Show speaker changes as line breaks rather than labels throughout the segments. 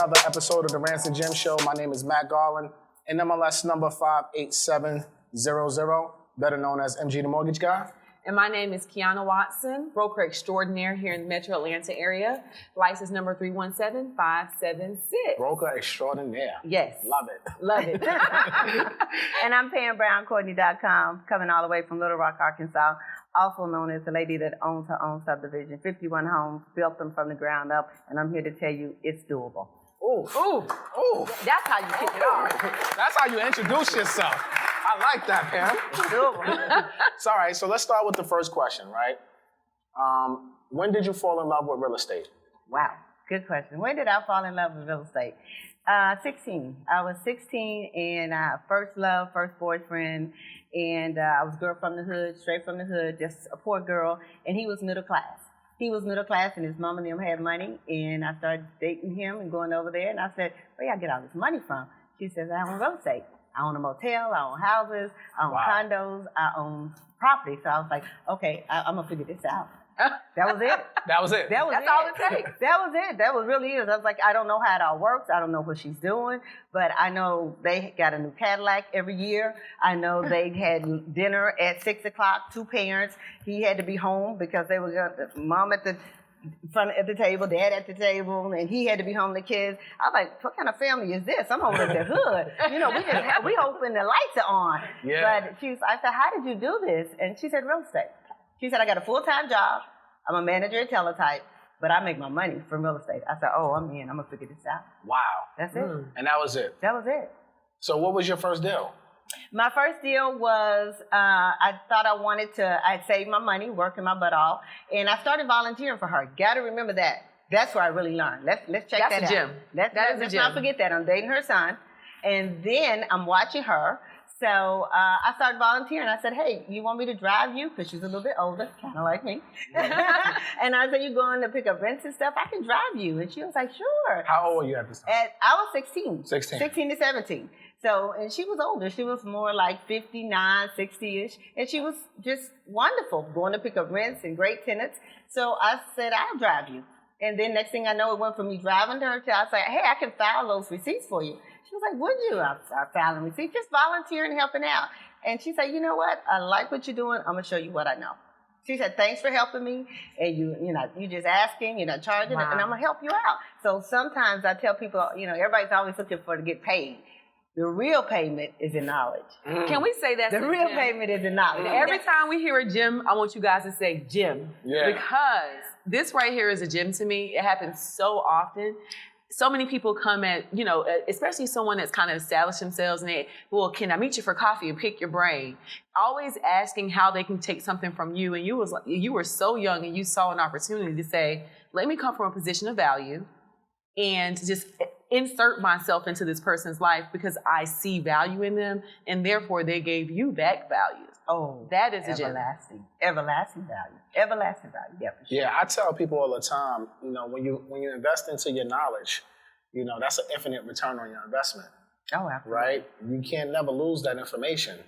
another episode of the RANTS and Jim Show. My name is Matt Garland, NMLS number 58700, better known as MG the Mortgage Guy.
And my name is Quiana Watson, broker extraordinaire here in the Metro Atlanta area. License number 317576.
Broker extraordinaire.
Yes.
Love it.
Love it.
And I'm Pam Brown Courtney.com, coming all the way from Little Rock, Arkansas, also known as the lady that owns her own subdivision, 51 homes, built them from the ground up, and I'm here to tell you it's doable.
Ooh. Ooh. Ooh.
That's how you kick it off.
That's how you introduce yourself. I like that, Pam.
It's doable.
It's all right, so let's start with the first question, right? When did you fall in love with real estate?
Wow, good question. When did I fall in love with real estate? 16. I was 16 and first love, first boyfriend, and I was a girl from the hood, straight from the hood, just a poor girl, and he was middle class. He was middle class and his mom and them had money, and I started dating him and going over there, and I said, where y'all get all this money from? She says, I own real estate. I own a motel, I own houses, I own condos, I own property. So I was like, okay, I'm going to figure this out. That was it.
That was it.
That's all it takes. That was it. That was really it. I was like, I don't know how it all works. I don't know what she's doing, but I know they got a new Cadillac every year. I know they had dinner at 6 o'clock, two parents. He had to be home because they were mom at the front at the table, dad at the table, and he had to be home with the kids. I was like, what kind of family is this? I'm over at the hood. You know, we hoping the lights are on.
Yeah.
But I said, how did you do this? And she said, real estate. She said, I got a full-time job. I'm a manager at Teletype, but I make my money from real estate. I said, oh, I'm in. I'm going to figure this out.
Wow.
That's it.
And that was it?
That was it.
So what was your first deal?
My first deal was, I thought I'd save my money, working my butt off, and I started volunteering for her. Got to remember that. That's where I really learned. Let's check that out.
That's a gem.
Let's not forget that. I'm dating her son, and then I'm watching her. So I started volunteering. I said, hey, you want me to drive you? Because she's a little bit older, kind of like me. And I said, you going to pick up rents and stuff? I can drive you. And she was like, sure.
How old were you at this time?
I was 16.
16.
16 to 17. So, and she was older. She was more like 59, 60-ish. And she was just wonderful, going to pick up rents and great tenants. So I said, I'll drive you. And then next thing I know, it went from me driving to her to I said, hey, I can file those receipts for you. She was like, would you? I started filing receipts, just volunteering, helping out. And she said, you know what? I like what you're doing. I'm going to show you what I know. She said, thanks for helping me. And you're just asking, you're not charging, and I'm going to help you out. So sometimes I tell people, everybody's always looking to get paid. The real payment is in knowledge.
Can we say that?
The real payment is in knowledge.
Every time we hear a gym, I want you guys to say gym.
Yeah.
Because this right here is a gym to me. It happens so often. So many people come at, especially someone that's kind of established themselves and can I meet you for coffee and pick your brain? Always asking how they can take something from you. And you were so young and you saw an opportunity to say, let me come from a position of value and just insert myself into this person's life because I see value in them and therefore they gave you back value.
Oh,
that is a gem.
Everlasting value. Everlasting value. Yeah, for sure.
Yeah, I tell people all the time, when you invest into your knowledge, that's an infinite return on your investment.
Oh, absolutely.
Right? You can't never lose that information,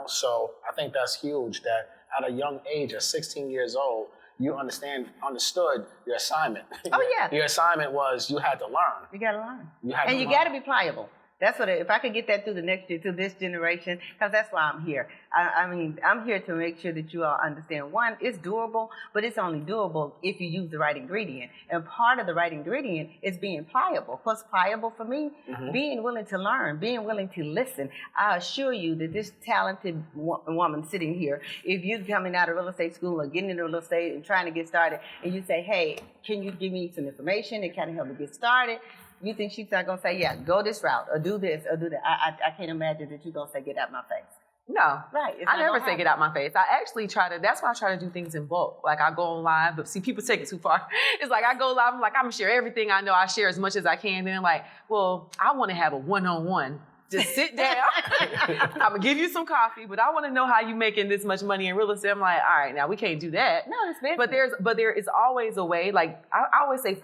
So I think that's huge that at a young age, at 16 years old, you understood your assignment.
Oh, yeah.
Your assignment was you had to learn.
You got to learn.
You
got to be pliable. That's what, if I could get that through to this generation, because that's why I'm here. I'm here to make sure that you all understand, one, it's doable, but it's only doable if you use the right ingredient. And part of the right ingredient is being pliable. What's pliable for me? Mm-hmm. Being willing to learn, being willing to listen. I assure you that this talented woman sitting here, if you're coming out of real estate school or getting into real estate and trying to get started, and you say, hey, can you give me some information and kind of help me get started? You think she's not going to say, yeah, go this route or do this or do that. I can't imagine that you're going to say, get out my face.
No.
Right.
I never say get out my face. I actually that's why I try to do things in bulk. Like I go on live, but see, people take it too far. It's like I go live, I'm like, I'm going to share everything I know. I share as much as I can. Then like, well, I want to have a one-on-one. Just sit down. I'm going to give you some coffee, but I want to know how you making this much money in real estate. I'm like, all right, now we can't do that.
No, it's business.
But there is always a way. Like I always say,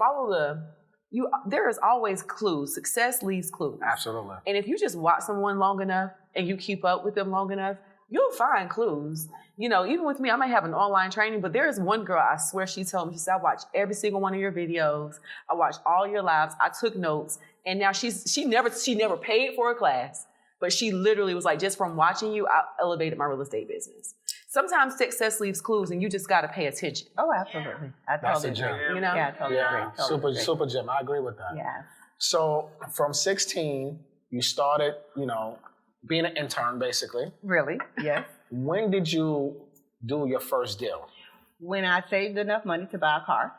there is always clues. Success leaves clues.
Absolutely.
And if you just watch someone long enough and you keep up with them long enough, you'll find clues. You know, even with me, I might have an online training, but there is one girl, I swear she told me, she said, I watched every single one of your videos. I watched all your lives. I took notes. And now she never paid for a class, but she literally was like, just from watching you, I elevated my real estate business. Sometimes success leaves clues and you just got to pay attention.
Oh, absolutely. I totally agree.
You know?
Yeah, I totally agree. Totally
Super Jim. I agree with that.
Yeah.
So from 16, you started, you know, being an intern, basically.
Really? Yes.
When did you do your first deal?
When I saved enough money to buy a car.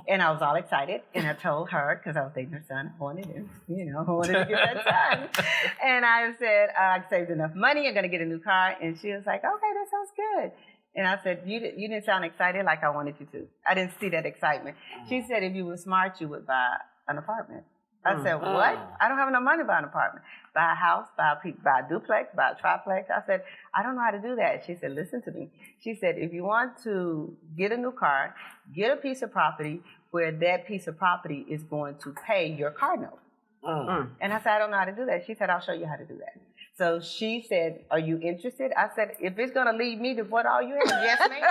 And I was all excited, and I told her, because I was dating her son, I wanted to get that son. And I said, I saved enough money, I'm going to get a new car. And she was like, okay, that sounds good. And I said, you didn't sound excited like I wanted you to. I didn't see that excitement. She said, if you were smart, you would buy an apartment. I said, what? I don't have enough money to buy an apartment. Buy a house, buy a duplex, buy a triplex. I said, I don't know how to do that. She said, listen to me. She said, if you want to get a new car, get a piece of property where that piece of property is going to pay your car note. And I said, I don't know how to do that. She said, I'll show you how to do that. So she said, are you interested? I said, if it's going to lead me to what all you have, yes, ma'am.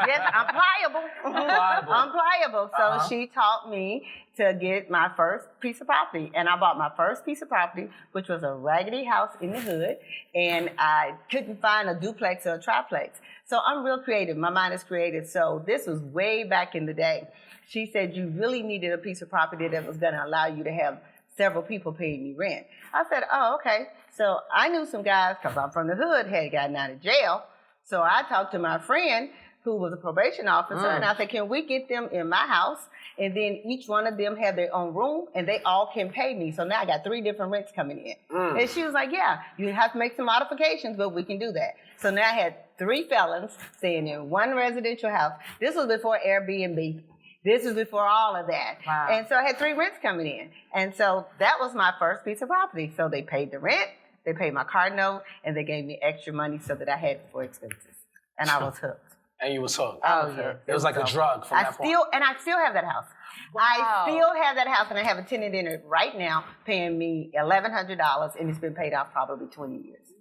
Yes, I'm pliable. I'm pliable. So she taught me to get my first piece of property. And I bought my first piece of property, which was a raggedy house in the hood. And I couldn't find a duplex or a triplex. So I'm real creative. My mind is creative. So this was way back in the day. She said you really needed a piece of property that was going to allow you to have several people paying you rent. I said, oh, okay. So I knew some guys, because I'm from the hood, had gotten out of jail. So I talked to my friend who was a probation officer, and I said, can we get them in my house? And then each one of them have their own room, and they all can pay me. So now I got 3 different rents coming in. And she was like, yeah, you have to make some modifications, but we can do that. So now I had 3 felons staying in one residential house. This was before Airbnb. This was before all of that.
Wow.
And so I had 3 rents coming in. And so that was my first piece of property. So they paid the rent, they paid my car note, and they gave me extra money so that I had for expenses. And I was hooked.
And you was hooked.
Oh, yeah.
It was like a drug from that point.
And I still have that house.
Wow.
I still have that house, and I have a tenant in it right now paying me $1,100, and it's been paid off probably 20 years.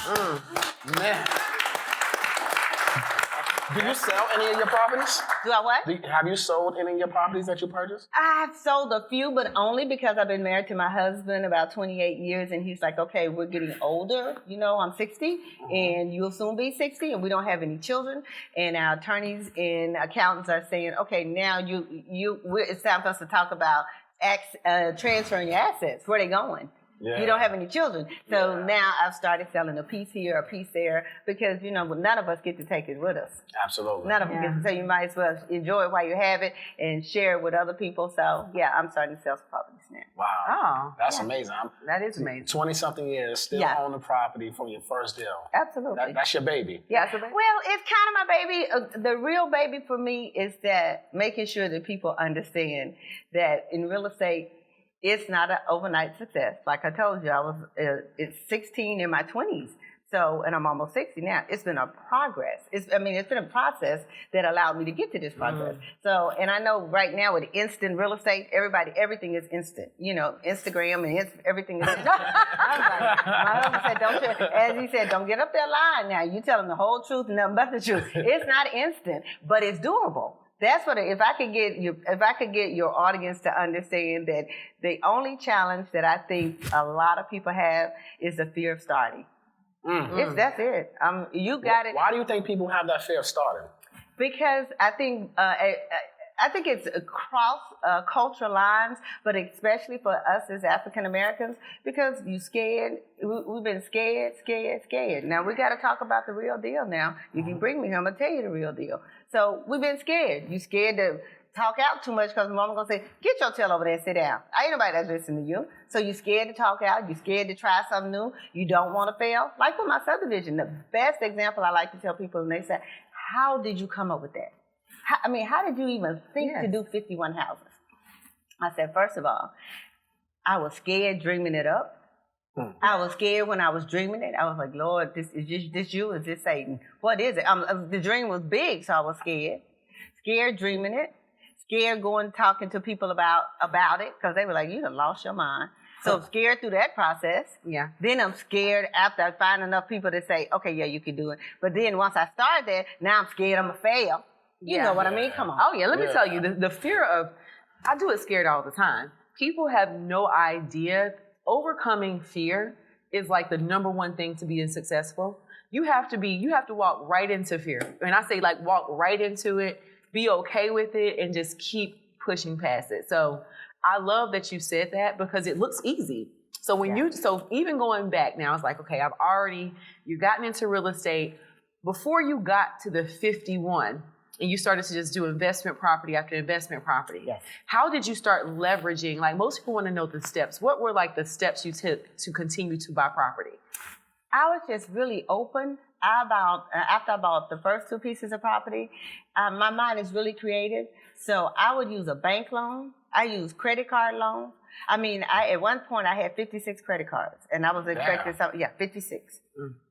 Wow. Man. Do you sell any of your properties?
Do I what?
Have you sold any of your properties that you purchased?
I've sold a few, but only because I've been married to my husband about 28 years, and he's like, okay, we're getting older. You know, I'm 60, and you'll soon be 60, and we don't have any children. And our attorneys and accountants are saying, okay, now it's time for us to talk about transferring your assets. Where are they going? Yeah. You don't have any children. So now I've started selling a piece here, a piece there, because, you know, none of us get to take it with us.
Absolutely.
None of us get to, so you might as well enjoy it while you have it and share it with other people. So, yeah, I'm starting to sell some properties now.
Wow.
Oh.
That's amazing.
That is amazing.
20-something years, still own the property from your first deal.
Absolutely.
That's your baby.
Yeah. Well, it's kind of my baby. The real baby for me is that making sure that people understand that in real estate, it's not an overnight success. Like I told you, I was 16 in my 20s. So, and I'm almost 60 now. It's been a progress. It's been a process that allowed me to get to this progress. So, and I know right now with instant real estate, everything is instant. You know, Instagram and everything is instant. My husband said, as he said, don't get up there lying now. You tell them the whole truth and nothing but the truth. It's not instant, but it's doable. That's what if I could get your audience to understand that the only challenge that I think a lot of people have is the fear of starting. That's it. You got it.
Why do you think people have that fear of starting?
Because I think it's across cultural lines, but especially for us as African Americans, because you scared. We've been scared. Now we got to talk about the real deal. Now you can bring me here, I'm gonna tell you the real deal. So we've been scared. You scared to talk out too much because mama gonna say, "Get your tail over there and sit down." Ain't nobody that's listening to you. So you scared to talk out. You scared to try something new. You don't want to fail. Like with my subdivision, the best example I like to tell people, and they say, "How did you come up with that? How did you even think to do 51 houses?" I said, first of all, I was scared dreaming it up. I was scared when I was dreaming it. I was like, Lord, is this you? Is this Satan? What is it? The dream was big, so I was scared. Scared dreaming it. Scared talking to people about it, because they were like, you done lost your mind. So I'm scared through that process.
Yeah.
Then I'm scared after I find enough people to say, okay, yeah, you can do it. But then once I start there, now I'm scared I'm going to fail. You know what I mean? Come on.
Oh, yeah. Let me tell you, the fear of, I do it scared all the time. People have no idea. Overcoming fear is like the number one thing to being successful. You have to walk right into fear. And I say like walk right into it, be okay with it, and just keep pushing past it. So I love that you said that because it looks easy. So so even going back now, it's like, okay, you've gotten into real estate. Before you got to the 51 and you started to just do investment property after investment property.
Yes.
How did you start leveraging? Like most people want to know the steps. What were like the steps you took to continue to buy property?
I was just really open. After I bought the first 2 pieces of property, my mind is really creative. So I would use a bank loan. I use credit card loans. I mean, at one point I had 56 credit cards, and I was expecting 56.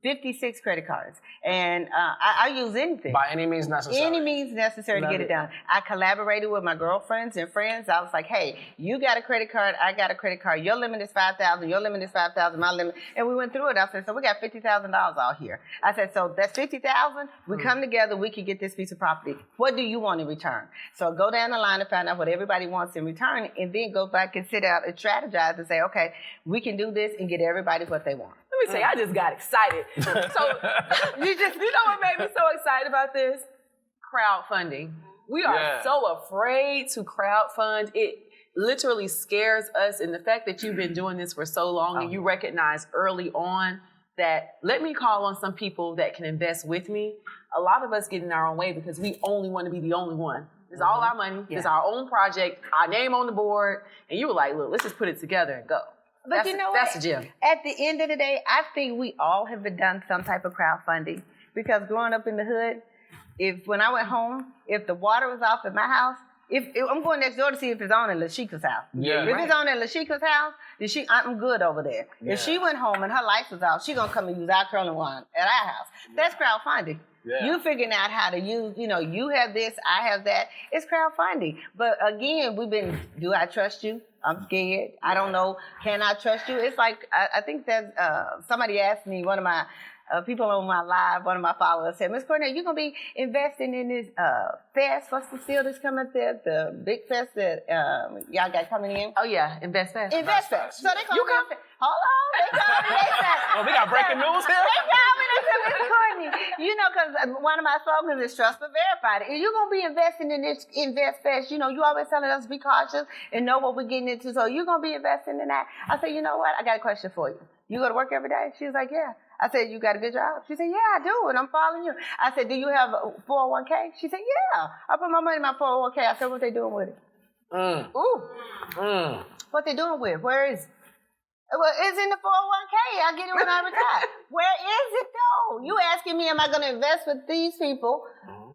56 credit cards. And I use anything.
By any means necessary.
Any means necessary to get it done. I collaborated with my girlfriends and friends. I was like, hey, you got a credit card, I got a credit card. Your limit is $5,000, your limit is $5,000, my limit. And we went through it. I said, so we got $50,000 out here. I said, so that's $50,000. We come together, we can get this piece of property. What do you want in return? So go down the line and find out what everybody wants in return, and then go back and sit out and strategize and say, okay, we can do this and get everybody what they want.
Let me say, I just got excited. So, you know what made me so excited about this? Crowdfunding. We are so afraid to crowdfund. It literally scares us. And the fact that you've been doing this for so long and you recognize early on that let me call on some people that can invest with me. A lot of us get in our own way because we only want to be the only one. It's all our money. It's our own project, our name on the board. And you were like, look, let's just put it together and go.
But you know what?
That's the gem.
At the end of the day, I think we all have done some type of crowdfunding. Because growing up in the hood, when I went home, if the water was off at my house, if I'm going next door to see if it's on at LaShika's house.
Yeah.
If it's on at LaShika's house, then I'm good over there. Yeah. If she went home and her lights was out, she's going to come and use our curling wine at our house. That's crowdfunding. Yeah. You figuring out how to use, you have this, I have that. It's crowdfunding. But again, do I trust you? I'm scared. I don't know. Can I trust you? It's like, I think that somebody asked me, one of my people on my live, one of my followers said, Miss Courtney, you're going to be investing in this fest. What's the field that's coming there? The big fest that y'all got coming in?
Oh, yeah. Invest Fest.
Invest Fest. So they call me. Hold on. They call me. They said,
we got breaking news here?
They call me. They said, Miss Courtney, because one of my slogans is trust but verified. If you're going to be investing in this Invest Fest, you always telling us to be cautious and know what we're getting into. So you're going to be investing in that. I said, you know what? I got a question for you. You go to work every day? She was like, yeah. I said, you got a good job? She said, yeah, I do, and I'm following you. I said, do you have a 401k? She said, yeah. I put my money in my 401k. I said, what they doing with it? What they doing with it? Where is it? Well, it's in the 401k. I get it when I retire. Where is it, though? You asking me, am I going to invest with these people,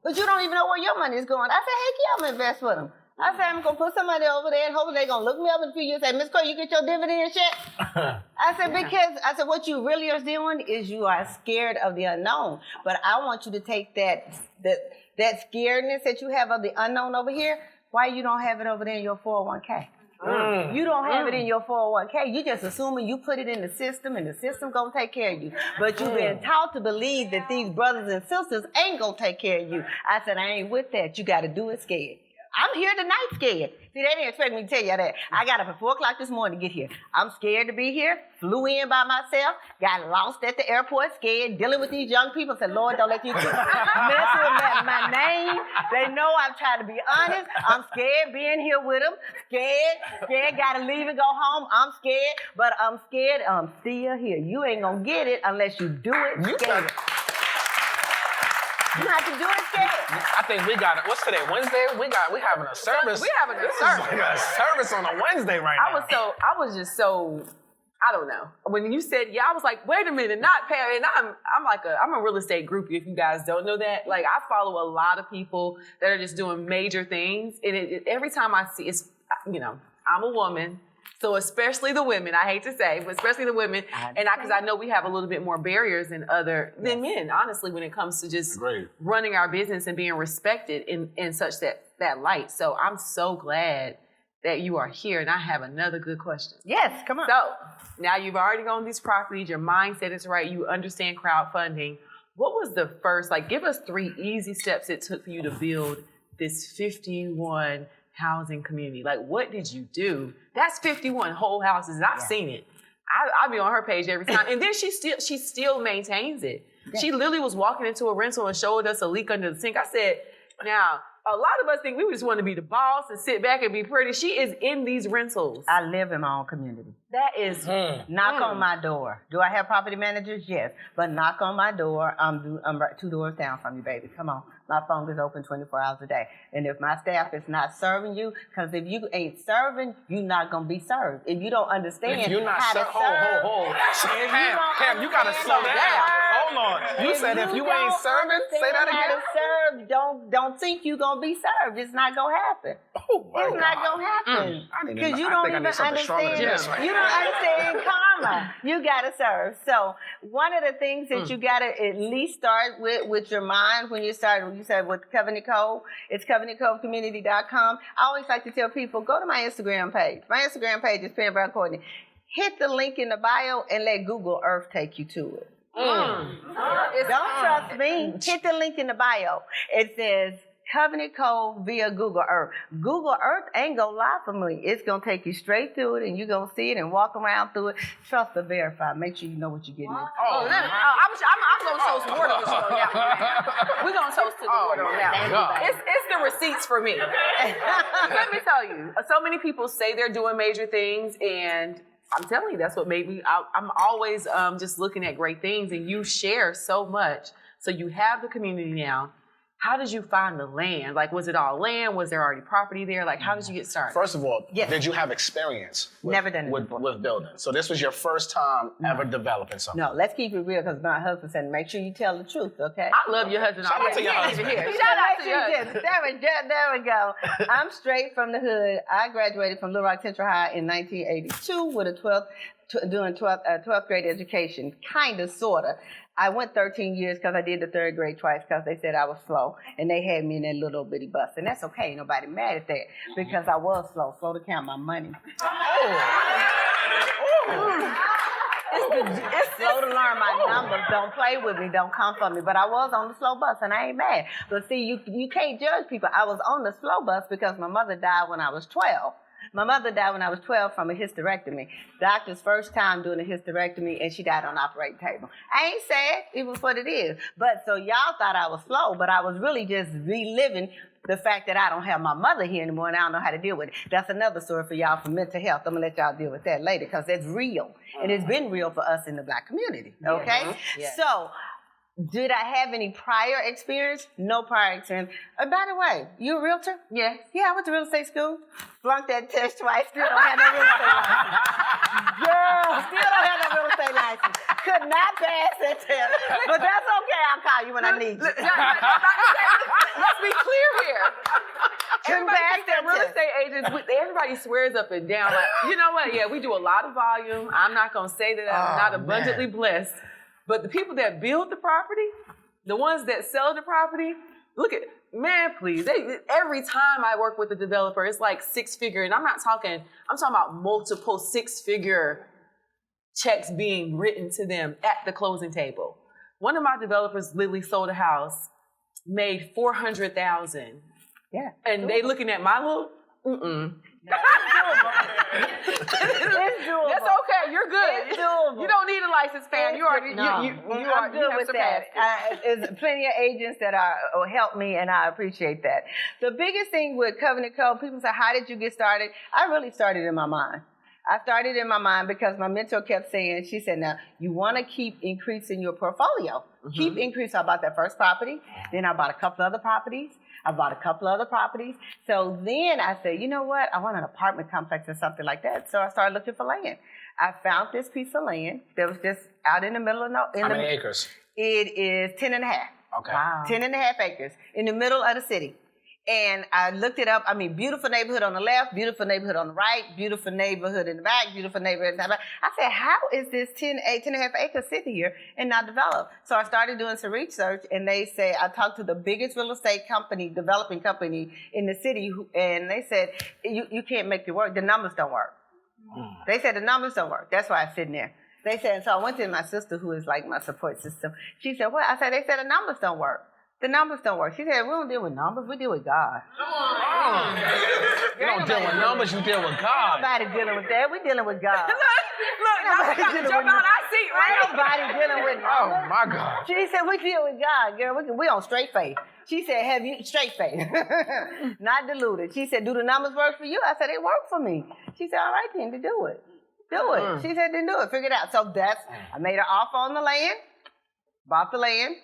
but you don't even know where your money is going. I said, heck yeah, I'm going to invest with them. I said, I'm going to put somebody over there and hopefully they're going to look me up in a few years and say, Miss Courtney, you get your dividend check? I said, what you really are doing is you are scared of the unknown. But I want you to take that scaredness that you have of the unknown over here, why you don't have it over there in your 401k? You don't have it in your 401k. You just assuming you put it in the system and the system going to take care of you. But you've been taught to believe that these brothers and sisters ain't going to take care of you. I said, I ain't with that. You got to do it scared. I'm here tonight scared. See, they didn't expect me to tell you that. I got up at 4 o'clock this morning to get here. I'm scared to be here. Flew in by myself. Got lost at the airport, scared, dealing with these young people. Said, Lord, don't let these people mess with my name. They know I'm trying to be honest. I'm scared being here with them. Scared, got to leave and go home. I'm scared, but I'm scared. I'm still here. You ain't going to get it unless you do it scared. You have to do it scared.
I think we got it. What's today? Wednesday? We having a service.
We having a service.
Like a service on a Wednesday right now.
I was just so, I don't know. When you said, I was like, wait a minute, not Pam. And I'm a real estate groupie, if you guys don't know that. Like, I follow a lot of people that are just doing major things. And every time I see, it's, I'm a woman. So especially the women, I hate to say, but especially the women, because I know we have a little bit more barriers than men, honestly, when it comes to just running our business and being respected in such that light. So I'm so glad that you are here, and I have another good question.
Yes, come on.
So now you've already gone these properties, your mindset is right, you understand crowdfunding. What was the first, give us 3 easy steps it took for you to build this 51 housing community? What did you do? That's 51 whole houses, and I've seen it. I'll be on her page every time. And then she still maintains it. Yeah. She literally was walking into a rental and showed us a leak under the sink. I said, now, a lot of us think we just want to be the boss and sit back and be pretty. She is in these rentals.
I live in my own community.
That is...
Knock on my door. Do I have property managers? Yes. But knock on my door. I'm 2 doors down from you, baby. Come on. My phone is open 24 hours a day. And if my staff is not serving you, because if you ain't serving, you're not going to be served. If you don't understand
if you're not
how to serve...
Hold. Pam, you got to slow down. Hold on. You said if you ain't serving, say that again.
How to serve, don't think you're going to be served. It's not going to happen. It's not going to happen. Because you don't even understand. You don't understand karma. You got to serve. So one of the things that you got to at least start with your mind when you start... You said with Covenant Cove, it's covenantcovecommunity.com. I always like to tell people, go to my Instagram page. My Instagram page is Pam Brown Courtney. Hit the link in the bio and let Google Earth take you to it. Don't trust me. Hit the link in the bio. It says Covenant Cove via Google Earth. Google Earth ain't gonna lie for me. It's gonna take you straight through it, and you're gonna see it and walk around through it. Trust but verify. Make sure you know what you're getting into.
I'm gonna toast water with you on that one. We're gonna toast to the water on that one. It's the receipts for me. Let me tell you, so many people say they're doing major things, and I'm telling you, that's what made me. I'm always just looking at great things, and you share so much. So you have the community now. How did you find the land? Was it all land? Was there already property there? How did you get started?
First of all, did you have experience
Never done it
with building? So this was your first time ever developing something?
No, let's keep it real because my husband said, make sure you tell the truth, okay?
I love your husband.
Shout out to your husband.
Shout out to your husband.
There we go. I'm straight from the hood. I graduated from Little Rock Central High in 1982 with a doing 12th grade education, kind of, sort of. I went 13 years because I did the 3rd grade twice because they said I was slow, and they had me in that little bitty bus. And that's okay. Nobody mad at that because I was slow to count my money. It's slow to learn my numbers. Don't play with me. Don't come for me. But I was on the slow bus, and I ain't mad. But see, you can't judge people. I was on the slow bus because my mother died when I was 12. My mother died when I was 12 from a hysterectomy. Doctor's first time doing a hysterectomy, and she died on the operating table. I ain't sad. It was what it is. But so y'all thought I was slow, but I was really just reliving the fact that I don't have my mother here anymore, and I don't know how to deal with it. That's another story for y'all for mental health. I'm going to let y'all deal with that later because that's real. And it's been real for us in the Black community, okay? Yes. So... did I have any prior experience? No prior experience. By the way, you a realtor?
Yeah.
Yeah, I went to real estate school. Flunked that test twice. Still don't have no real estate license. Girl, still don't have no real estate license. Could not pass that test. But that's okay. I'll call you when I need you.
Let's be clear here.
Everybody
thinks that real estate agents, everybody swears up and down. You know what? Yeah, we do a lot of volume. I'm not going to say that I'm not abundantly blessed. But the people that build the property, the ones that sell the property, look at, man, please. Every time I work with a developer, it's 6-figure. And I'm talking about multiple 6-figure checks being written to them at the closing table. One of my developers literally sold a house, made $400,000.
Yeah.
And they looking at my little,
No, it's doable.
That's okay. You're good.
It's doable.
You don't need a license, Pam.
I'm good with that. There's plenty of agents that help me, and I appreciate that. The biggest thing with Covenant Cove, people say, how did you get started? I really started in my mind. I started in my mind because my mentor kept saying, she said, now, you want to keep increasing your portfolio. Keep increasing. I bought that first property. Then I bought a couple other properties. So then I said, you know what? I want an apartment complex or something like that. So I started looking for land. I found this piece of land that was just out in the middle of
How many acres?
It is 10 and a half.
Okay. Wow.
10 and a half acres in the middle of the city. And I looked it up. I mean, beautiful neighborhood on the left, beautiful neighborhood on the right, beautiful neighborhood in the back, beautiful neighborhood in the back. I said, how is this 10 and a half acres sitting here and not developed? So I started doing some research, and they say, I talked to the biggest real estate company, developing company in the city, and they said, you can't make it work. The numbers don't work. They said the numbers don't work. That's why I'm sitting there. They said, so I went to my sister, who is like my support system. She said, what? I said, they said the numbers don't work. The numbers don't work. She said, we don't deal with numbers, we deal with God.
You don't deal with numbers, you deal with God.
Nobody dealing with that. We dealing with God.
Look, y'all got to jump out our seat, right?
Nobody dealing with numbers.
Oh, my God.
She said, we deal with God, girl. We on straight faith. She said, have you, straight faith, not diluted. She said, do the numbers work for you? I said, they work for me. She said, all right, then, to do it. Do it. She said, then do it. Figure it out. So I made an offer on the land, bought the land.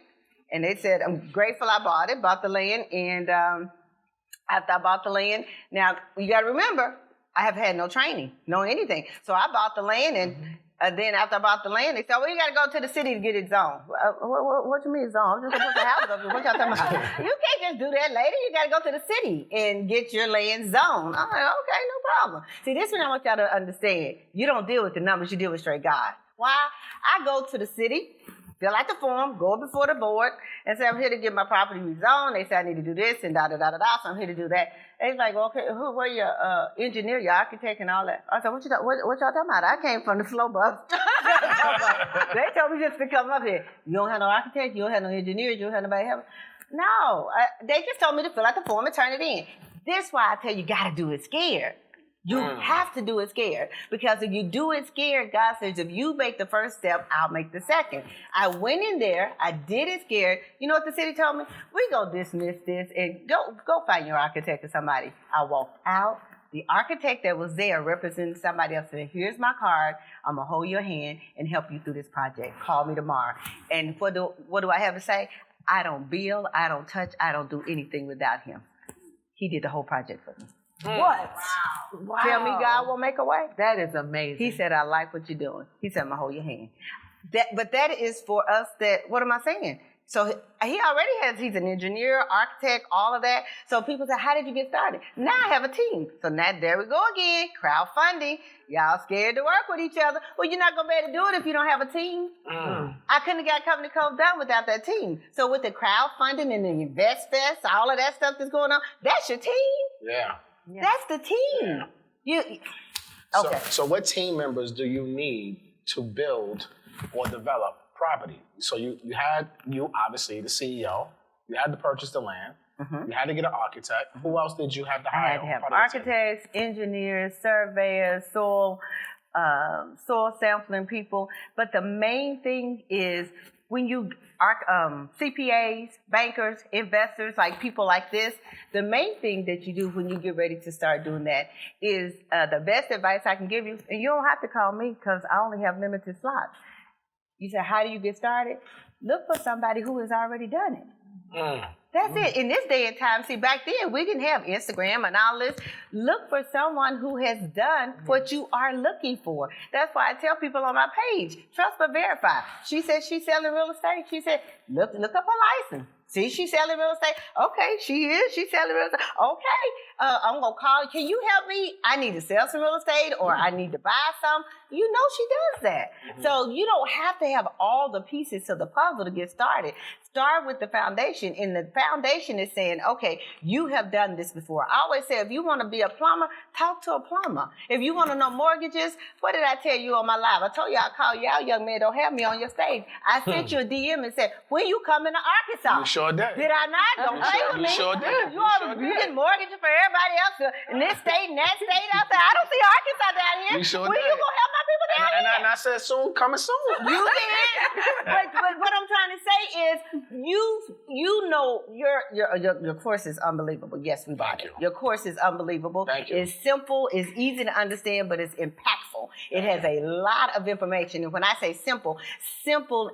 And they said, I'm grateful I bought the land. And after I bought the land, now you got to remember, I have had no training, no anything. So I bought the land, and then after I bought the land, they said, well, you got to go to the city to get it zoned. What you mean zoned? I'm just going to put the house up here. What y'all talking about? You can't just do that later. You got to go to the city and get your land zoned. I'm like, okay, no problem. See, this is what I want y'all to understand. You don't deal with the numbers, you deal with straight God. Why? I go to the city, fill out the form, go before the board, and say, I'm here to get my property rezoned. They say I need to do this and da-da-da-da-da, so I'm here to do that. And he's like, well, okay, where your engineer, your architect, and all that? I said, what y'all talking about? I came from the slow bus. They told me just to come up here. You don't have no architect, you don't have no engineers, you don't have nobody help. No, they just told me to fill out the form and turn it in. This is why I tell you, got to do it scared. You have to do it scared, because if you do it scared, God says, if you make the first step, I'll make the second. I went in there, I did it scared. You know what the city told me? We go dismiss this and go find your architect or somebody. I walked out. The architect that was there representing somebody else said, here's my card. I'm going to hold your hand and help you through this project. Call me tomorrow. And what do I have to say? I don't build, I don't touch, I don't do anything without him. He did the whole project for me. What? Wow. Tell me God will make a way?
That is amazing.
He said, I like what you're doing. He said, I'm going to hold your hand. But that is for us what am I saying? So he already he's an engineer, architect, all of that. So people say, how did you get started? Now I have a team. So now there we go again, crowdfunding. Y'all scared to work with each other. Well, you're not going to be able to do it if you don't have a team. I couldn't have got Company Code done without that team. So with the crowdfunding and the Invest Fest, all of that stuff that's going on, that's your team.
Yeah.
That's the team.
Yeah.
Okay.
So what team members do you need to build or develop property? So you obviously the CEO, you had to purchase the land, you had to get an architect. Who else did you have to hire?
I had to have architects, engineers, surveyors, soil sampling people. But the main thing is when you CPAs, bankers, investors, like people like this, the main thing that you do when you get ready to start doing that is the best advice I can give you, and you don't have to call me because I only have limited slots. You say, how do you get started? Look for somebody who has already done it. That's it. In this day and time, see, back then, we didn't have Instagram and all this. Look for someone who has done what you are looking for. That's why I tell people on my page, trust but verify. She said she's selling real estate. She said, look up her license. See, she's selling real estate. Okay, she is. She's selling real estate. Okay, I'm going to call you. Can you help me? I need to sell some real estate or I need to buy some. You know she does that. So you don't have to have all the pieces to the puzzle to get started. Start with the foundation. And the foundation is saying, okay, you have done this before. I always say, if you want to be a plumber, talk to a plumber. If you want to know mortgages, what did I tell you on my live? I told you I'll call you out, young man. Don't have me on your stage. I sent you a DM and said, when you coming to Arkansas?
You sure did.
Did I not? Don't play with me.
You sure did.
You get mortgages for everybody else in this state and that state out there. I don't see Arkansas down here.
You sure
when
did.
you gonna help my people down here?
And I said soon, coming soon.
You did. But what I'm trying to say is, you know your course is unbelievable. Yes, we bought it. Your course is unbelievable.
Thank you.
It's simple, it's easy to understand, but it's impactful. It has a lot of information. And when I say simple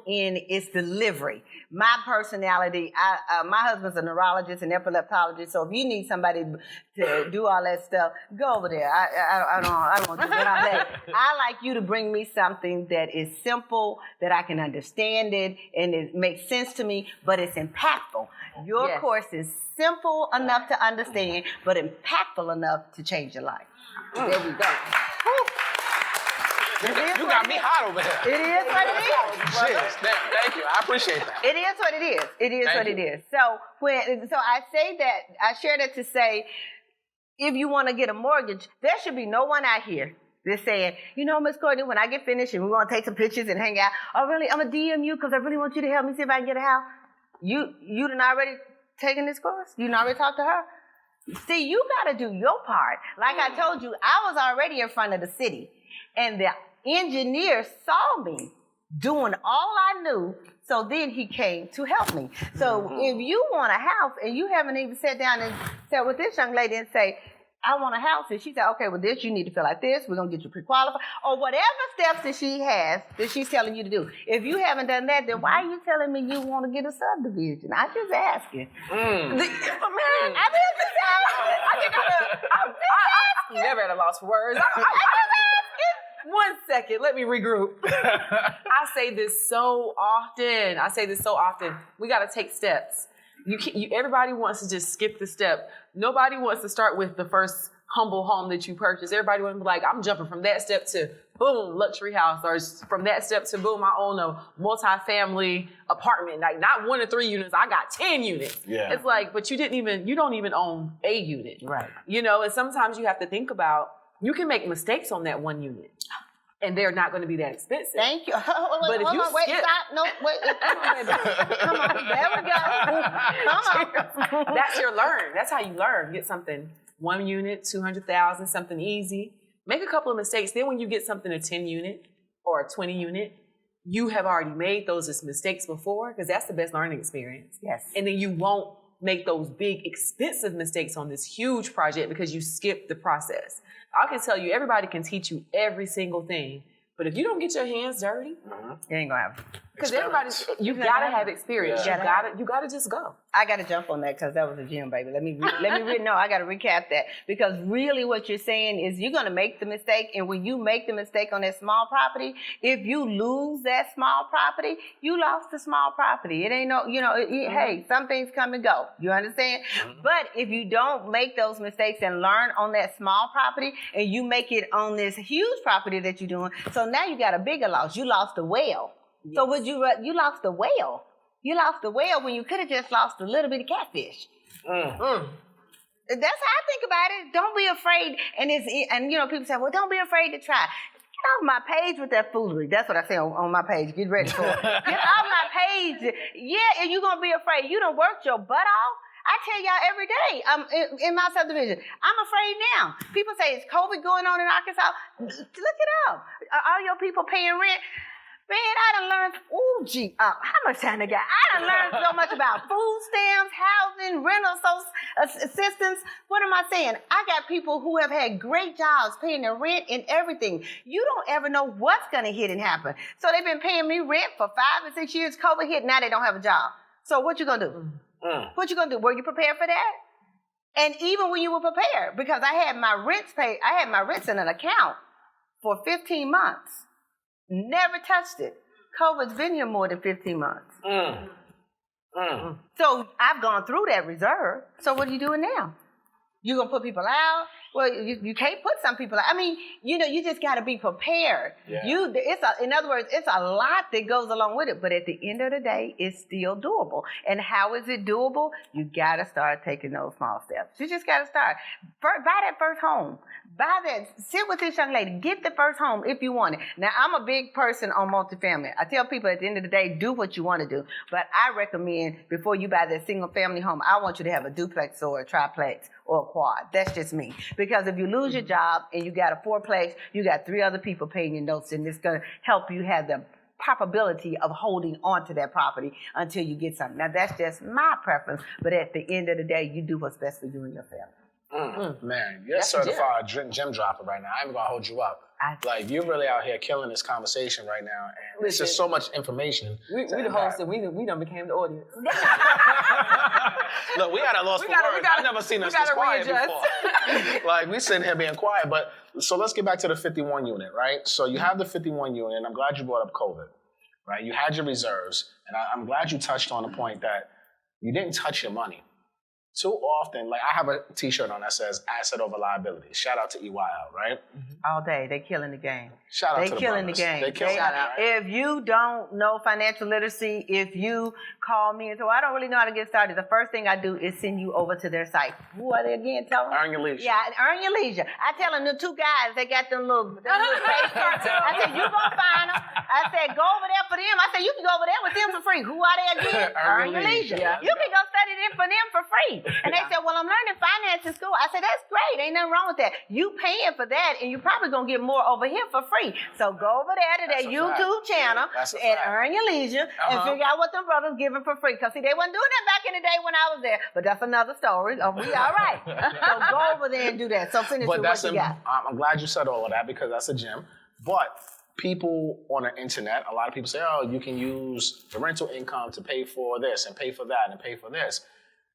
in its delivery. My personality, my husband's a neurologist and epileptologist, so if you need somebody to do all that stuff, go over there. I don't want to do that. I like you to bring me something that is simple, that I can understand it, and it makes sense to me. but it's impactful. Your course is simple enough to understand, but impactful enough to change your life. There we go.
You got me hot over here.
It is what it is.
Cheers. Thank you. I appreciate that.
It is what it is. It is what it is. So I say that, I share that to say, if you want to get a mortgage, there should be no one out here that's saying, you know, Miss Courtney, when I get finished and we're going to take some pictures and hang out, I'm going to DM you because I really want you to help me see if I can get a house. You done already taken this course? You done already talked to her? See, you got to do your part. Like I told you, I was already in front of the city, and the engineer saw me doing all I knew, so then he came to help me. So if you want a house and you haven't even sat down and sat with this young lady and say, I want a house, and she said, okay, well, this, you need to feel like this, we're going to get you pre-qualified, or whatever steps that she has that she's telling you to do. If you haven't done that, then why are you telling me you want to get a subdivision? I just asking.
Man, I'm never at a loss for words. I'm asking. 1 second, let me regroup. I say this so often. We got to take steps. Everybody wants to just skip the step. Nobody wants to start with the first humble home that you purchase. Everybody wants to be like, I'm jumping from that step to boom, luxury house, or from that step to boom, I own a multi-family apartment. Like not 1 or 3 units, I got 10 units. Yeah. It's like, but you don't even own a unit.
Right.
You know, and sometimes you have to think about, you can make mistakes on that 1 unit. And they're not going to be that expensive.
Thank you.
Come on, there we go. That's your learn. That's how you learn. Get something 1 unit, 200,000, something easy. Make a couple of mistakes. Then when you get something a 10 unit or a 20 unit, you have already made those as mistakes before, because that's the best learning experience.
Yes.
And then you won't make those big, expensive mistakes on this huge project because you skipped the process. I can tell you, everybody can teach you every single thing, but if you don't get your hands dirty,
you ain't gonna have.
Because you gotta have experience. Yeah. You gotta just go.
I gotta jump on that because that was a gem, baby. Let me no, I gotta recap that, because really what you're saying is you're gonna make the mistake, and when you make the mistake on that small property, if you lose that small property, you lost the small property. It ain't no, hey, some things come and go. You understand? But if you don't make those mistakes and learn on that small property, and you make it on this huge property that you're doing, so now you got a bigger loss. You lost the whale. Yes. So you lost the whale. You lost the whale when you could have just lost a little bit of catfish. That's how I think about it. Don't be afraid. And people say, well, don't be afraid to try. Get off my page with that foolery. That's what I say on my page. Get ready for it. Get off my page. Yeah, and you're going to be afraid. You done worked your butt off. I tell y'all every day, in my subdivision, I'm afraid now. People say, is COVID going on in Arkansas? Look it up. Are all your people paying rent? Man, I done learned, how much time I got? I done learned so much about food stamps, housing, rental assistance. What am I saying? I got people who have had great jobs paying their rent and everything. You don't ever know what's going to hit and happen. So they've been paying me rent for 5 or 6 years. COVID hit, now they don't have a job. So what you going to do? What you going to do? Were you prepared for that? And even when you were prepared, because I had my rents paid, I had my rents in an account for 15 months. Never touched it. COVID's been here more than 15 months. So I've gone through that reserve. So what are you doing now? You gonna put people out? Well, you can't put some people out. I mean, you just got to be prepared. Yeah. In other words, it's a lot that goes along with it. But at the end of the day, it's still doable. And how is it doable? You got to start taking those small steps. You just got to start. Buy that first home. Sit with this young lady. Get the first home if you want it. Now, I'm a big person on multifamily. I tell people at the end of the day, do what you want to do. But I recommend before you buy that single family home, I want you to have a duplex or a triplex or a quad. That's just me. Because if you lose your job and you got a fourplex, you got 3 other people paying your notes, and it's going to help you have the probability of holding on to that property until you get something. Now, that's just my preference, but at the end of the day, you do what's best for you and your family.
Man, you're that's certified gem dropper right now. I ain't gonna hold you up. Like, you're really out here killing this conversation right now, and it's just so much information.
We the host, and we done became the audience.
Look, we got a loss for words. I've never seen us this quiet before. Like, we sitting here being quiet, but so let's get back to the 51 unit, right? So you have the 51 unit, and I'm glad you brought up COVID. right? You had your reserves, and I'm glad you touched on the point that you didn't touch your money. Too often, like I have a T-shirt on that says "Asset over Liability." Shout out to EYL, right?
All day, they killing the game.
Shout out to the
killing
brothers.
the game.
They killing it, right?
If you don't know financial literacy, if you call me and say, well, I don't really know how to get started, the first thing I do is send you over to their site. Who are they again? Tell them.
Earn Your Leisure.
Yeah, Earn Your Leisure. I tell them the two guys, they got them little face cartoons. I said, you gonna find them. I said, go over there for them. I said, you can go over there with them for free. Who are they again?
Earn Your Leisure.
Yeah. You can go study them for them for free. And they said, well, I'm learning finance in school. I said, that's great. Ain't nothing wrong with that. You paying for that, and you're probably going to get more over here for free. So go over there to that YouTube channel and Earn Your Leisure and figure out what them brothers giving for free. Because, see, they wasn't doing that back in the day when I was there. But that's another story. Oh, we all right. So go over there and do that. So finish with what you got.
I'm glad you said all of that because that's a gem. But people on the internet, a lot of people say, oh, you can use the rental income to pay for this and pay for that and pay for this.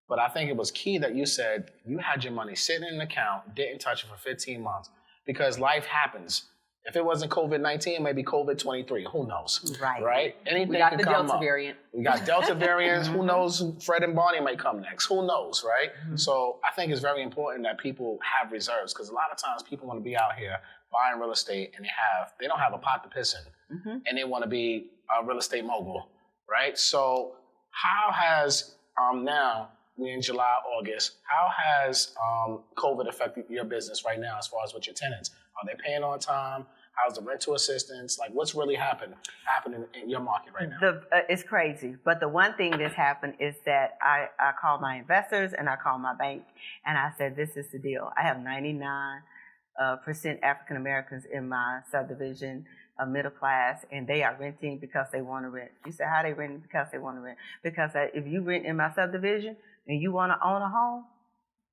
But I think it was key that you said you had your money sitting in an account, didn't touch it for 15 months because life happens. If it wasn't COVID-19, maybe COVID-23. Who knows? Right? Anything
we got
can
the
come
Delta
up.
variant.
We got Delta variants. Who knows? Fred and Barney may come next. Who knows, right? So I think it's very important that people have reserves because a lot of times people want to be out here buying real estate and they don't have a pot to piss in, and they want to be a real estate mogul, right? So how has now? We're in July, August. How has COVID affected your business right now as far as with your tenants? Are they paying on time? How's the rental assistance? Like, what's really happening in your market right now?
It's crazy. But the one thing that's happened is that I called my investors and I called my bank and I said, this is the deal. I have 99% African Americans in my subdivision, middle class, and they are renting because they want to rent. You say, how they renting? Because they want to rent. Because if you rent in my subdivision and you want to own a home,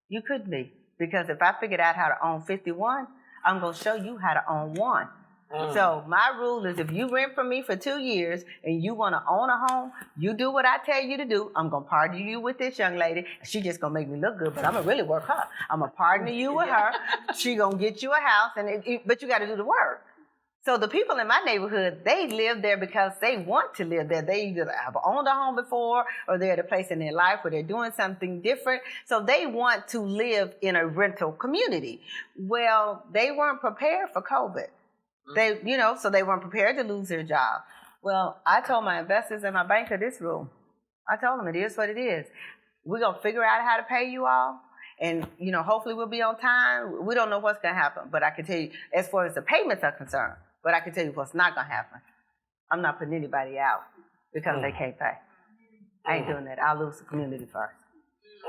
you could be. Because if I figured out how to own 51, I'm going to show you how to own one. So my rule is if you rent from me for 2 years and you want to own a home, you do what I tell you to do. I'm going to partner you with this young lady. She just going to make me look good, but I'm going to really work hard. I'm going to partner you with her. She going to get you a house, but you got to do the work. So the people in my neighborhood, they live there because they want to live there. They either have owned a home before or they're at a place in their life where they're doing something different. So they want to live in a rental community. Well, they weren't prepared for COVID. So they weren't prepared to lose their job. Well, I told my investors and my banker this rule. I told them it is what it is. We're going to figure out how to pay you all. And, hopefully we'll be on time. We don't know what's going to happen. But I can tell you, as far as the payments are concerned, but I can tell you what's not going to happen. I'm not putting anybody out because they can't pay. I ain't doing that. I'll lose the community first.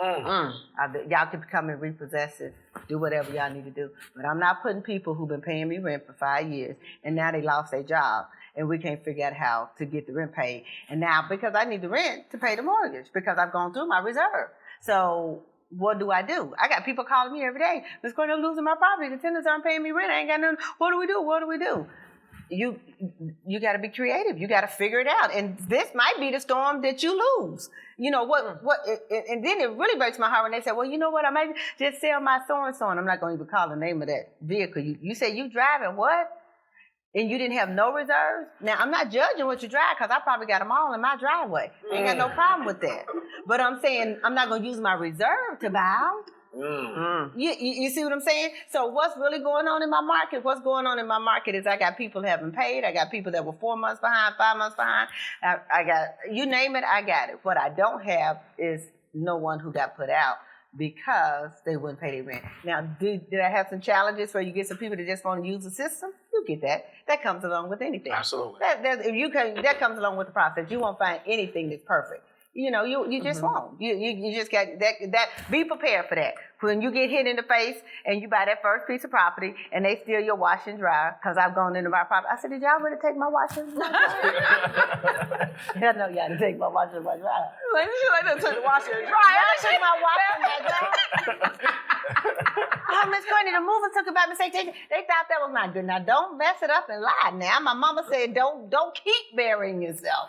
Y'all can come and repossess it, do whatever y'all need to do. But I'm not putting people who've been paying me rent for 5 years, and now they lost their job, and we can't figure out how to get the rent paid. And now, because I need the rent to pay the mortgage, because I've gone through my reserve. So what do? I got people calling me every day. Ms. Courtney, I'm losing my property. The tenants aren't paying me rent. I ain't got nothing. What do we do? What do we do? You got to be creative. You got to figure it out. And this might be the storm that you lose. And then it really breaks my heart when they say, well, you know what? I might just sell my so-and-so. And I'm not going to even call the name of that vehicle. You say you driving what? And you didn't have no reserves? Now, I'm not judging what you drive because I probably got them all in my driveway. Ain't got no problem with that. But I'm saying I'm not going to use my reserve to buy out. You see what I'm saying? So what's really going on in my market? What's going on in my market is I got people haven't paid. I got people that were 4 months behind, 5 months behind. I got, you name it, I got it. What I don't have is no one who got put out because they wouldn't pay their rent. Now, did I have some challenges where you get some people that just want to use the system? You get that. That comes along with anything.
Absolutely.
That comes along with the process. You won't find anything that's perfect. You just won't. You just got that. Be prepared for that. When you get hit in the face and you buy that first piece of property and they steal your washer and dryer, because I've gone into my property. I said, did y'all really take my washer and dryer? Hell no, y'all didn't take my washer and my dryer.
Like, they took the washer and dryer.
I took my washer and my dryer. I no, Miss Courtney, the movers took it by mistake. They thought that was not good. Now, don't mess it up and lie. Now, my mama said, don't keep burying yourself.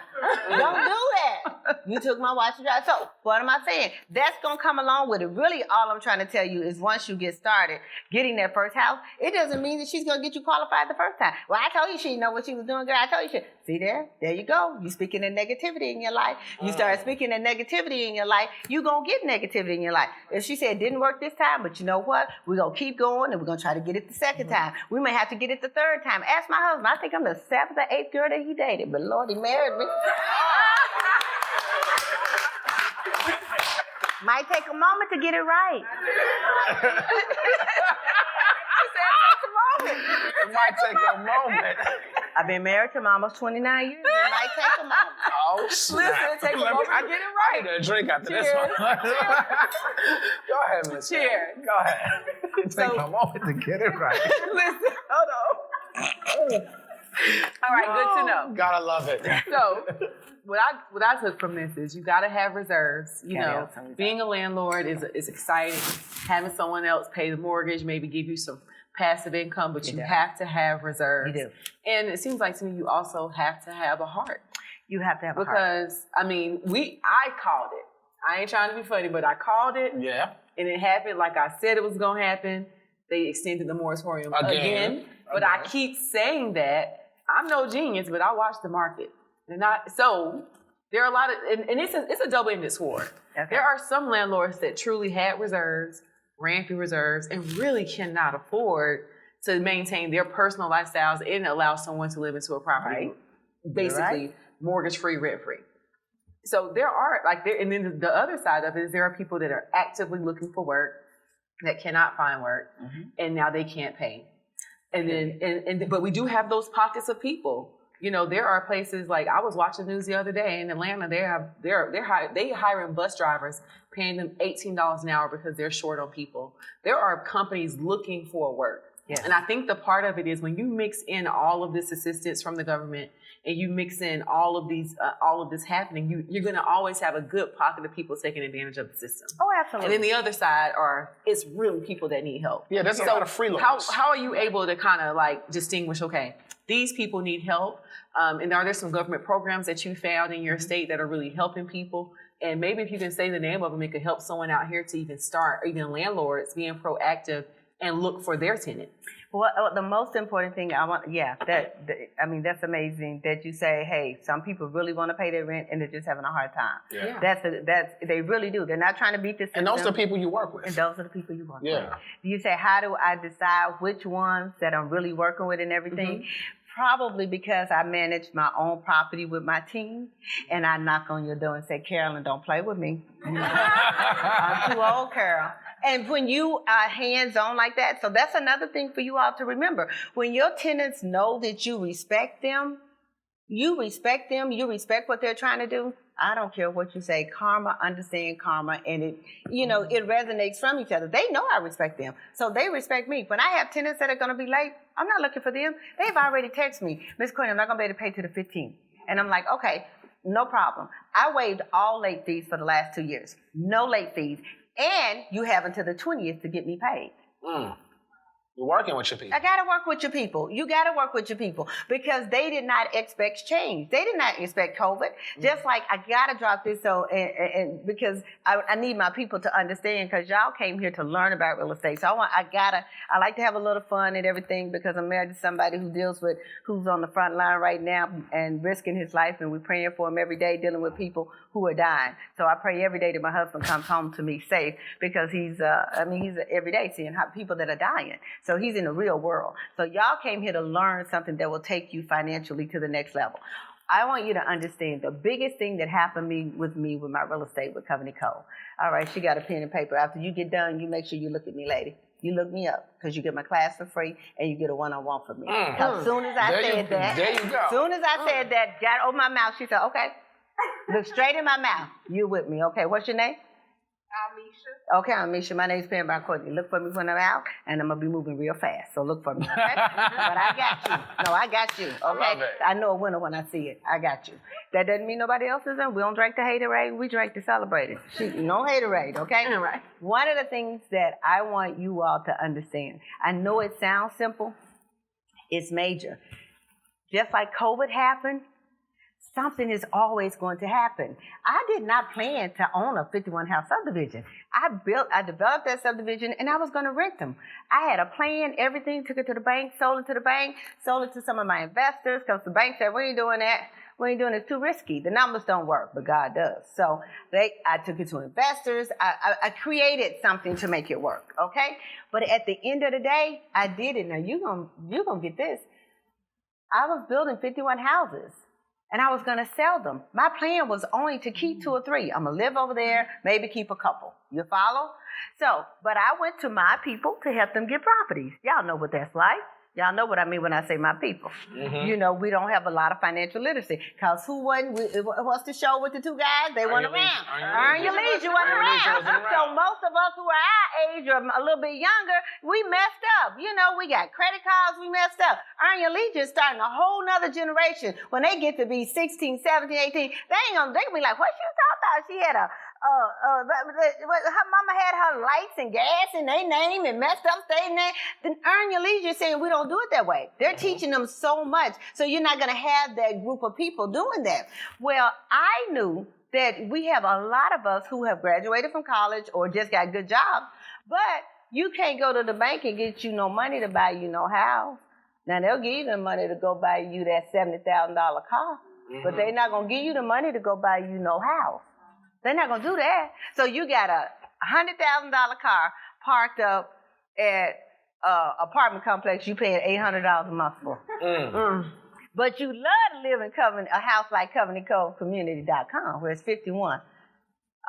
Don't do that. You took my watch and drive. So, what am I saying? That's going to come along with it. Really, all I'm trying to tell you is once you get started getting that first house, it doesn't mean that she's going to get you qualified the first time. Well, I told you she didn't know what she was doing, girl. I told you she. See there? There you go. You speaking in negativity in your life. You start speaking in negativity in your life, you're going to get negativity in your life. If she said it didn't work this time, but you know what? We're going to keep going and we're going to try to get it the second time. We may have to get it the third time. Ask my husband. I think I'm the 7th or 8th girl that he dated, but Lord, he married me. Might take a moment to get it right.
It might take a moment.
I've been married to almost 29 years. It might take a moment.
Oh, snap.
Listen, take a moment to get it right.
I need a drink after this one. Go ahead, Miss.
Cheers.
Go ahead. Take a moment to get it right.
Listen, hold on. All right, good to know.
Gotta love it.
So, what I took from this is you got to have reserves. You know, being a landlord is exciting. Having someone else pay the mortgage, maybe give you some passive income, but you have to have reserves.
You do.
And it seems like to me you also have to have a heart.
You have to have a heart.
Because, I mean, I called it. I ain't trying to be funny, but I called it.
Yeah.
And it happened like I said it was going to happen. They extended the moratorium again. But I keep saying that. I'm no genius, but I watch the market. So there are a lot of, and it's a double-ended sword. Okay. There are some landlords that truly had reserves, ran through reserves, and really cannot afford to maintain their personal lifestyles and allow someone to live into a property, basically mortgage-free, rent-free. So there are, and then the other side of it is there are people that are actively looking for work that cannot find work, and now they can't pay. And then, but we do have those pockets of people. You know, there are places like I was watching news the other day in Atlanta. They hiring bus drivers, paying them $18 an hour because they're short on people. There are companies looking for work. Yes. And I think the part of it is when you mix in all of this assistance from the government and you mix in all of this happening, you're going to always have a good pocket of people taking advantage of the system.
Oh, absolutely.
And then the other side it's really people that need help.
Yeah, there's a lot of freeloaders.
How are you able to kind of like distinguish, okay, these people need help, and are there some government programs that you found in your state that are really helping people? And maybe if you can say the name of them, it could help someone out here to even start, or even landlords being proactive and look for their tenant.
Well, the most important thing that's amazing that you say, hey, some people really want to pay their rent and they're just having a hard time. Yeah. They really do. They're not trying to beat the system.
And those are the people you work with.
And those are the people you work with. You say, how do I decide which ones that I'm really working with and everything? Probably because I manage my own property with my team, and I knock on your door and say, Carolyn, don't play with me. I'm too old, Carol. And when you are hands-on like that, so that's another thing for you all to remember. When your tenants know that you respect them, you respect what they're trying to do, I don't care what you say. Karma, understand karma, and it resonates from each other. They know I respect them, so they respect me. When I have tenants that are going to be late, I'm not looking for them. They've already texted me, Miss Courtney, I'm not going to be able to pay to the 15th. And I'm like, okay, no problem. I waived all late fees for the last 2 years. No late fees. And you have until the 20th to get me paid.
You're working with your people.
I got to work with your people. You got to work with your people because they did not expect change. They did not expect COVID. Just like I got to drop this and because I need my people to understand because y'all came here to learn about real estate. So I like to have a little fun and everything because I'm married to somebody who's on the front line right now and risking his life, and we're praying for him every day, dealing with people who are dying. So I pray every day that my husband comes home to me safe because he's every day seeing how people that are dying. So he's in the real world. So y'all came here to learn something that will take you financially to the next level. I want you to understand the biggest thing that happened with my real estate with Covenant Co. All right, she got a pen and paper. After you get done, you make sure you look at me, lady. You look me up because you get my class for free and you get a one-on-one from me. As soon as I said that,
there you go.
As soon as I said that, got over my mouth, she said, okay, look straight in my mouth. You with me. Okay, what's your name? Okay, I'm Misha. My name's Pam Brown Courtney. Look for me when I'm out, and I'm going to be moving real fast. So look for me, okay? But I got you. No, I got you, okay?
love it.
I know a winner when I see it. I got you. That doesn't mean nobody else isn't. We don't drink the haterade. We drink to celebrate it. No haterade, okay?
All right.
One of the things that I want you all to understand, I know it sounds simple. It's major. Just like COVID happened, something is always going to happen. I did not plan to own a 51-house subdivision. I developed that subdivision, and I was going to rent them. I had a plan, everything, took it to the bank, sold it to the bank, sold it to some of my investors, because the bank said, we ain't doing that. We ain't doing it. It's too risky. The numbers don't work, but God does. So I took it to investors. I created something to make it work, okay? But at the end of the day, I did it. Now, you're gonna get this. I was building 51 houses. And I was going to sell them. My plan was only to keep 2 or 3. I'm going to live over there, maybe keep a couple. You follow? So, but I went to my people to help them get properties. Y'all know what that's like. Y'all know what I mean when I say my people. Mm-hmm. You know, we don't have a lot of financial literacy. Because what's the show with the 2 guys? They weren't around. Earn your leads, you weren't around. So most of us who are our age or a little bit younger, we messed up. You know, we got credit cards, we messed up. Earn your leads is starting a whole nother generation. When they get to be 16, 17, 18, they gonna be like, what you talking about? She had her mama had her lights and gas in their name and messed up state name. Then Earn Your Leisure is saying we don't do it that way. They're teaching them so much, so you're not going to have that group of people doing that. Well, I knew that we have a lot of us who have graduated from college or just got good jobs, but you can't go to the bank and get you no money to buy you no house. Now, they'll give you the money to go buy you that $70,000 car, but they're not going to give you the money to go buy you no house. They're not going to do that. So you got a $100,000 car parked up at apartment complex you paying $800 a month for. But you love to live in a house like CovenantCoveCommunity.com, where it's 51.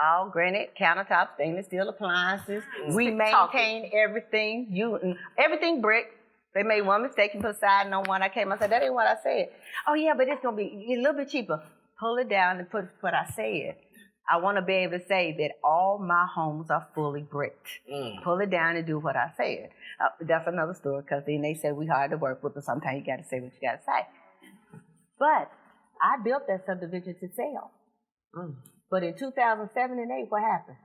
All granite, countertops, stainless steel appliances. We maintain everything. Everything brick. They made one mistake and put siding on one. I said, that ain't what I said. Oh, yeah, but it's going to be a little bit cheaper. Pull it down and put what I said. I want to be able to say that all my homes are fully bricked. Pull it down and do what I said. That's another story, because then they say we hard to work with, but sometimes you got to say what you got to say. But I built that subdivision to sell. But in 2007 and 8, what happened?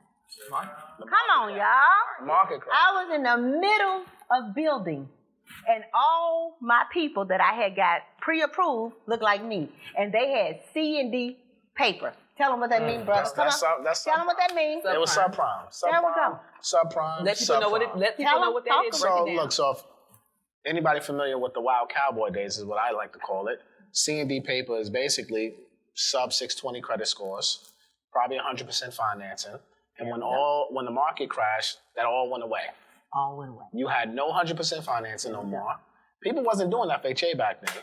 Come on, y'all.
Market crash.
I was in the middle of building, and all my people that I had got pre-approved looked like me, and they had C&D paper. Tell them what that means, brother. Tell them what that means.
It was subprime.
There we go.
Subprime.
Let people know what that is.
So look, so if anybody familiar with the Wild Cowboy days is what I like to call it. C&D paper is basically sub 620 credit scores, probably 100% financing, and when the market crashed, that all went away.
All went away.
You had no 100% financing no more. People wasn't doing FHA back then.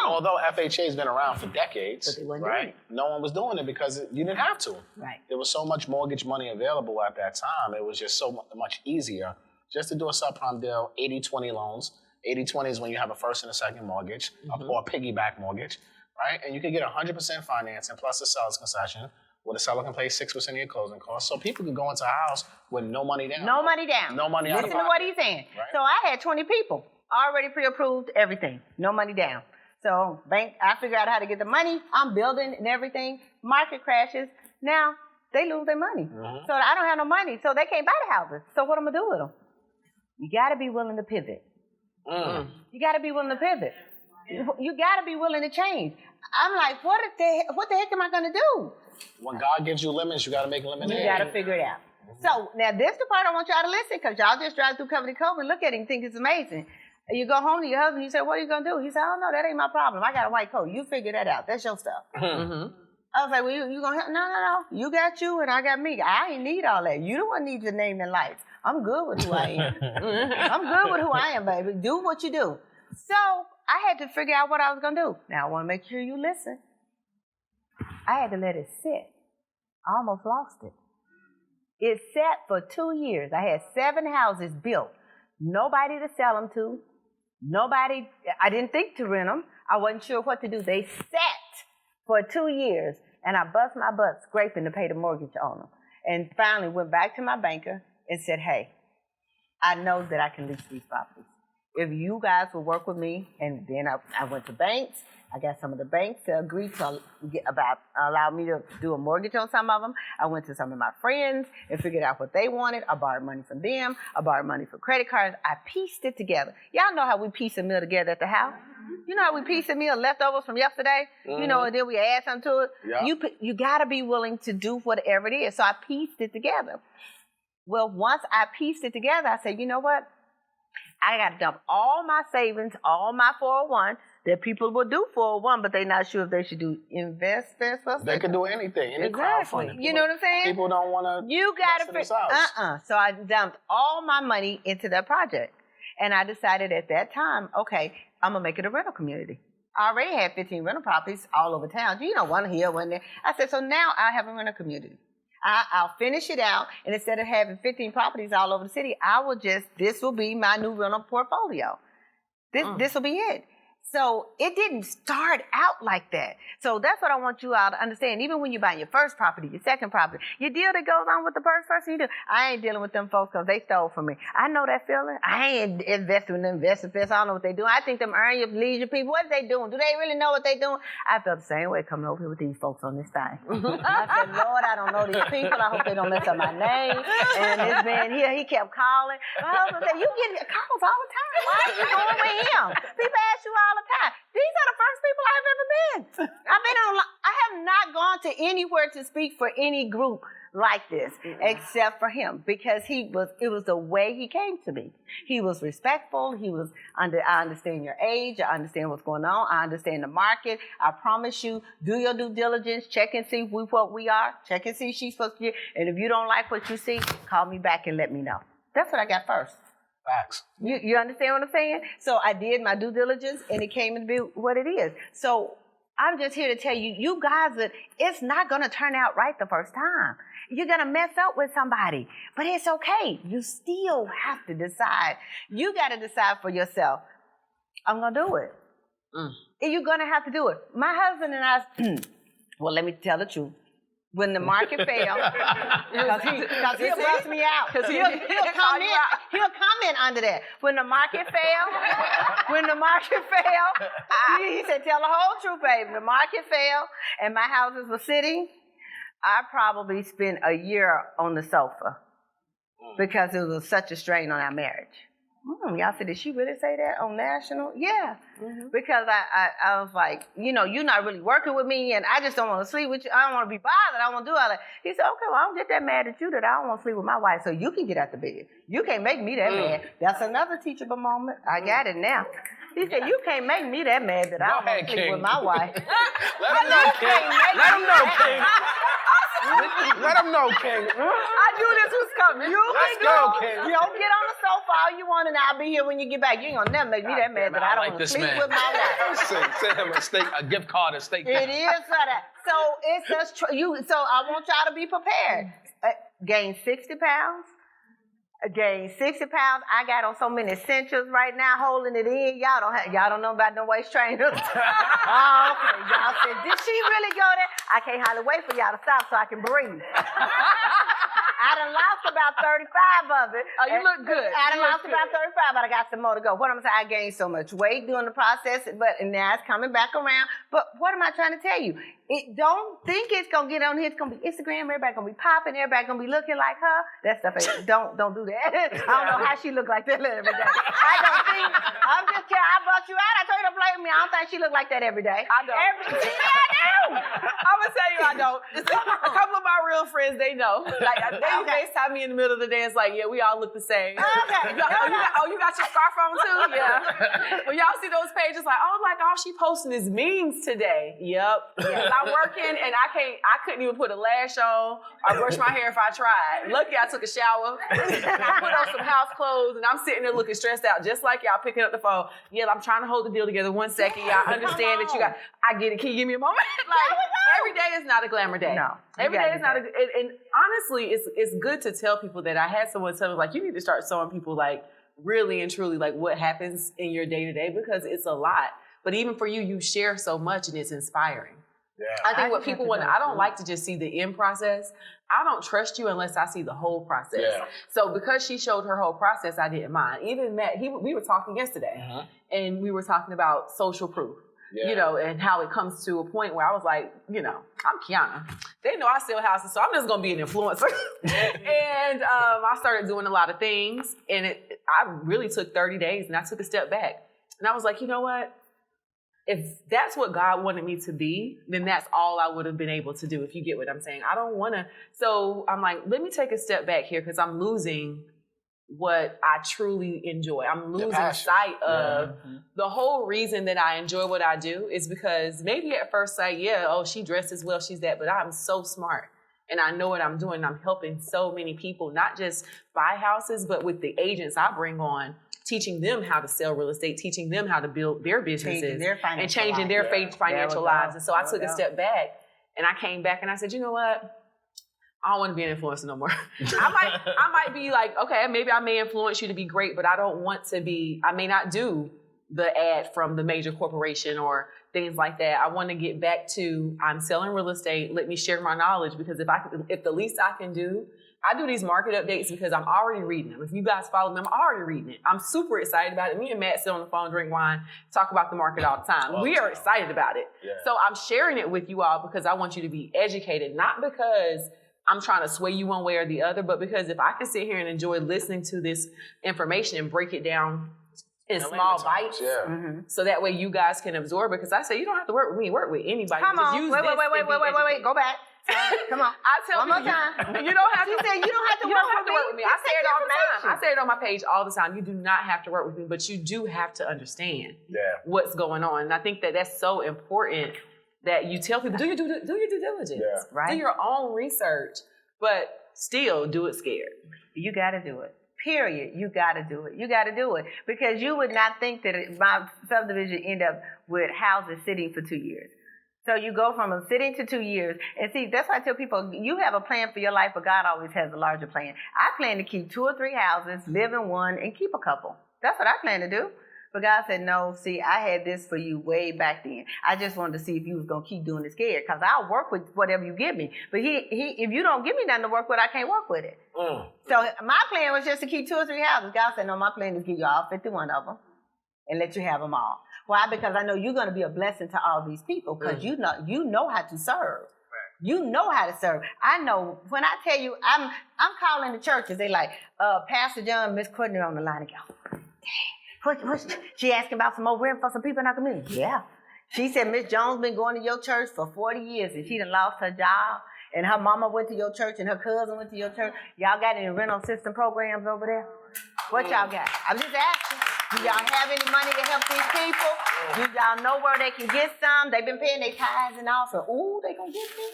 Although FHA's been around for decades,
but they weren't
right?
doing it.
No one was doing it because you didn't have to.
Right.
There was so much mortgage money available at that time. It was just so much easier just to do a subprime deal, 80-20 loans. 80-20 is when you have a first and a second mortgage, or a piggyback mortgage, right? And you can get 100% financing plus a seller's concession, where the seller can pay 6% of your closing costs. So people can go into a house with no money down.
No money down.
No money out of
Listen to what he's saying.
Right?
So I had 20 people already pre-approved, everything. No money down. So I figured out how to get the money. I'm building and everything. Market crashes. Now they lose their money. So I don't have no money. So they can't buy the houses. So what am I going to do with them? You got to be willing to pivot. You got to be willing to pivot. You got to be willing to change. I'm like, what the heck am I going to do?
When God gives you lemons, you got to make lemonade.
You got to figure it out. So now this is the part I want y'all to listen, because y'all just drive through Covenant Cove and look at it and think it's amazing. And you go home to your husband, you say, what are you going to do? He said, oh, no, that ain't my problem. I got a white coat. You figure that out. That's your stuff. I was like, well, you going to help? No. You got you and I got me. I ain't need all that. You don't want to need your name and lights. I'm good with who I am. I'm good with who I am, baby. Do what you do. So I had to figure out what I was going to do. Now, I want to make sure you listen. I had to let it sit. I almost lost it. It sat for 2 years. I had 7 houses built. Nobody to sell them to. Nobody, I didn't think to rent them. I wasn't sure what to do. They sat for 2 years, and I bust my butt scraping to pay the mortgage on them. and finally went back to my banker and said, hey, I know that I can lease these properties. If you guys will work with me, and then I went to banks. I got some of the banks to agree to allow me to do a mortgage on some of them. I went to some of my friends and figured out what they wanted. I borrowed money from them. I borrowed money for credit cards. I pieced it together. Y'all know how we piece a meal together at the house? You know how we piece a meal, leftovers from yesterday? You know, and then we add something to it? Yeah. You got to be willing to do whatever it is. So I pieced it together. Well, once I pieced it together, I said, you know what? I got to dump all my savings, all my 401. That people will do 401, but they're not sure if they should do invest.
They can do anything. Any crowdfunding.
You know what I'm saying?
People don't want to.
You got to. So I dumped all my money into that project, and I decided at that time, okay, I'm gonna make it a rental community. I already had 15 rental properties all over town. You know, one here, one there. I said, so now I have a rental community. I'll finish it out, and instead of having 15 properties all over the city, this will be my new rental portfolio. This will be it. So it didn't start out like that. So that's what I want you all to understand. Even when you're buying your first property, your second property, your deal that goes on with the first person you do. I ain't dealing with them folks because they stole from me. I know that feeling. I ain't investing in them investors. I don't know what they doing. I think them earn your leisure people. What are they doing? Do they really know what they doing? I felt the same way coming over here with these folks on this thing. I said, Lord, I don't know these people. I hope they don't mess up my name. And this man here, he kept calling. My husband said, you get calls all the time. Why are you going with him? People ask you all the time. These are the first people I've ever been. I have not gone to anywhere to speak for any group like this, except for him, because it was the way he came to me. He was respectful. I understand your age. I understand what's going on. I understand the market. I promise you, do your due diligence. Check and see what we are. Check and see she's supposed to get. And if you don't like what you see, call me back and let me know. That's what I got first.
Facts.
You understand what I'm saying? So I did my due diligence, and it came to be what it is. So I'm just here to tell you, you guys, that it's not going to turn out right the first time. You're going to mess up with somebody, but it's okay. You still have to decide. You got to decide for yourself. I'm going to do it. And you're going to have to do it. My husband and I, well, let me tell the truth. When the market failed, because he'll bust me out. He'll come in under that. When the market failed, he said, tell the whole truth, baby. The market failed, and my houses were sitting. I probably spent a year on the sofa because it was such a strain on our marriage. Y'all said, did she really say that on national? Yeah. Because I was like, you're not really working with me, and I just don't want to sleep with you. I don't want to be bothered. I don't want to do all that. He said, okay, well, I don't get that mad at you that I don't want to sleep with my wife, so you can get out the bed. You can't make me that mad. That's another teachable moment. I got it now. He said, you can't make me that mad that I don't want to sleep with my wife.
Let him know, King. Let him know, King. Let him know, King.
I knew this was coming.
Let's go, King.
You don't get on the sofa all you want, and I'll be here when you get back. You ain't gonna never make me that mad that I don't want to sleep with my wife.
Send him a gift card and steak.
It is for that. So it's just so I want y'all to be prepared. Gain 60 pounds. Gained 60 pounds. I got on so many essentials right now, holding it in. Y'all don't know about no waist trainers. Oh, okay. Y'all said, did she really go there? I can't hardly wait for y'all to stop so I can breathe. I done lost about 35 of it.
Oh, you look good.
I done lost about 35, but I got some more to go. What I'm saying, I gained so much weight during the process, and now it's coming back around. But what am I trying to tell you? Don't think it's gonna get on here. It's gonna be Instagram. Everybody gonna be popping. Everybody gonna be looking like her. That stuff. Don't do that. I don't know how she look like that every day. I don't think. I'm just kidding. I brought you out. I told you to play with me. I don't think she look like that every day.
I don't.
I do.
I'm gonna tell you, I don't. A couple of my real friends, they know. Like they FaceTime me in the middle of the day. It's like, yeah, we all look the same.
Okay.
You got your scarf on too? Yeah. When y'all see those pages, like, oh, all she posting is memes today. Yep. Yeah. I'm working and I couldn't even put a lash on or brush my hair if I tried. Lucky I took a shower. I put on some house clothes and I'm sitting there looking stressed out, just like y'all picking up the phone. Yeah, I'm trying to hold the deal together. 1 second. Y'all understand that I get it. Can you give me a moment? Like, every day is not a glamour day.
No.
Every day is not and honestly, it's good to tell people that. I had someone tell me, like, you need to start showing people, like, really and truly, like, what happens in your day-to-day, because it's a lot. But even for you, you share so much and it's inspiring. I think what people want, I don't like to just see the end process. I don't trust you unless I see the whole process.
Yeah.
So because she showed her whole process, I didn't mind. Even Matt, we were talking yesterday, and we were talking about social proof.
Yeah.
You know, and how it comes to a point where I was like, you know, I'm Quiana. They know I sell houses, so I'm just going to be an influencer. And I started doing a lot of things, and I really took 30 days, and I took a step back. And I was like, you know what? If that's what God wanted me to be, then that's all I would have been able to do, if you get what I'm saying. I don't want to. So I'm like, let me take a step back here, because I'm losing what I truly enjoy. I'm losing sight of the whole reason that I enjoy what I do is because maybe at first sight, she dresses well, she's that, but I'm so smart and I know what I'm doing. I'm helping so many people, not just buy houses, but with the agents I bring on, teaching them how to sell real estate, teaching them how to build their businesses and changing their financial lives. And so I took a step back and I came back and I said, you know what? I don't want to be an influencer no more. I might be like, okay, maybe I may influence you to be great, but I don't want to be, I may not do the ad from the major corporation or things like that. I want to get back to, I'm selling real estate. Let me share my knowledge, because if the least I can do, I do these market updates because I'm already reading them. If you guys follow me, I'm already reading it. I'm super excited about it. Me and Matt sit on the phone, drink wine, talk about the market all the time. We are excited about it. Yeah. So I'm sharing it with you all because I want you to be educated, not because I'm trying to sway you one way or the other, but because if I can sit here and enjoy listening to this information and break it down in small bites, so that way you guys can absorb it. Because I say you don't have to work with me, work with anybody.
Come on, wait, go back. Come on.
I tell
one more
people,
time.
You don't have to.
You said you don't have to work with me.
I say it all the time. I say it on my page all the time. You do not have to work with me, but you do have to understand what's going on. And I think that that's so important, that you tell people, do your due diligence, right? Do your own research, but still do it scared.
You got to do it. Period. You got to do it. You got to do it, because you would not think that my subdivision end up with houses sitting for 2 years. So you go from a sitting to 2 years. And see, that's why I tell people, you have a plan for your life, but God always has a larger plan. I plan to keep 2 or 3 houses, live in one, and keep a couple. That's what I plan to do. But God said, no, see, I had this for you way back then. I just wanted to see if you was going to keep doing it scared, because I'll work with whatever you give me. But if you don't give me nothing to work with, I can't work with it. So my plan was just to keep 2 or 3 houses. God said, no, my plan is to give you all 51 of them and let you have them all. Why? Because I know you're going to be a blessing to all these people, because you know how to serve. You know how to serve. I know when I tell you, I'm calling the churches. They like, Pastor John, Miss Courtney on the line again. She asking about some more rent for some people in our community. Yeah. She said Miss Jones been going to your church for 40 years and she done lost her job. And her mama went to your church and her cousin went to your church. Y'all got any rental system programs over there? What y'all got? I'm just asking. Do y'all have any money to help these people? Do y'all know where they can get some? They've been paying their tithes and offering. Ooh, they gonna get me?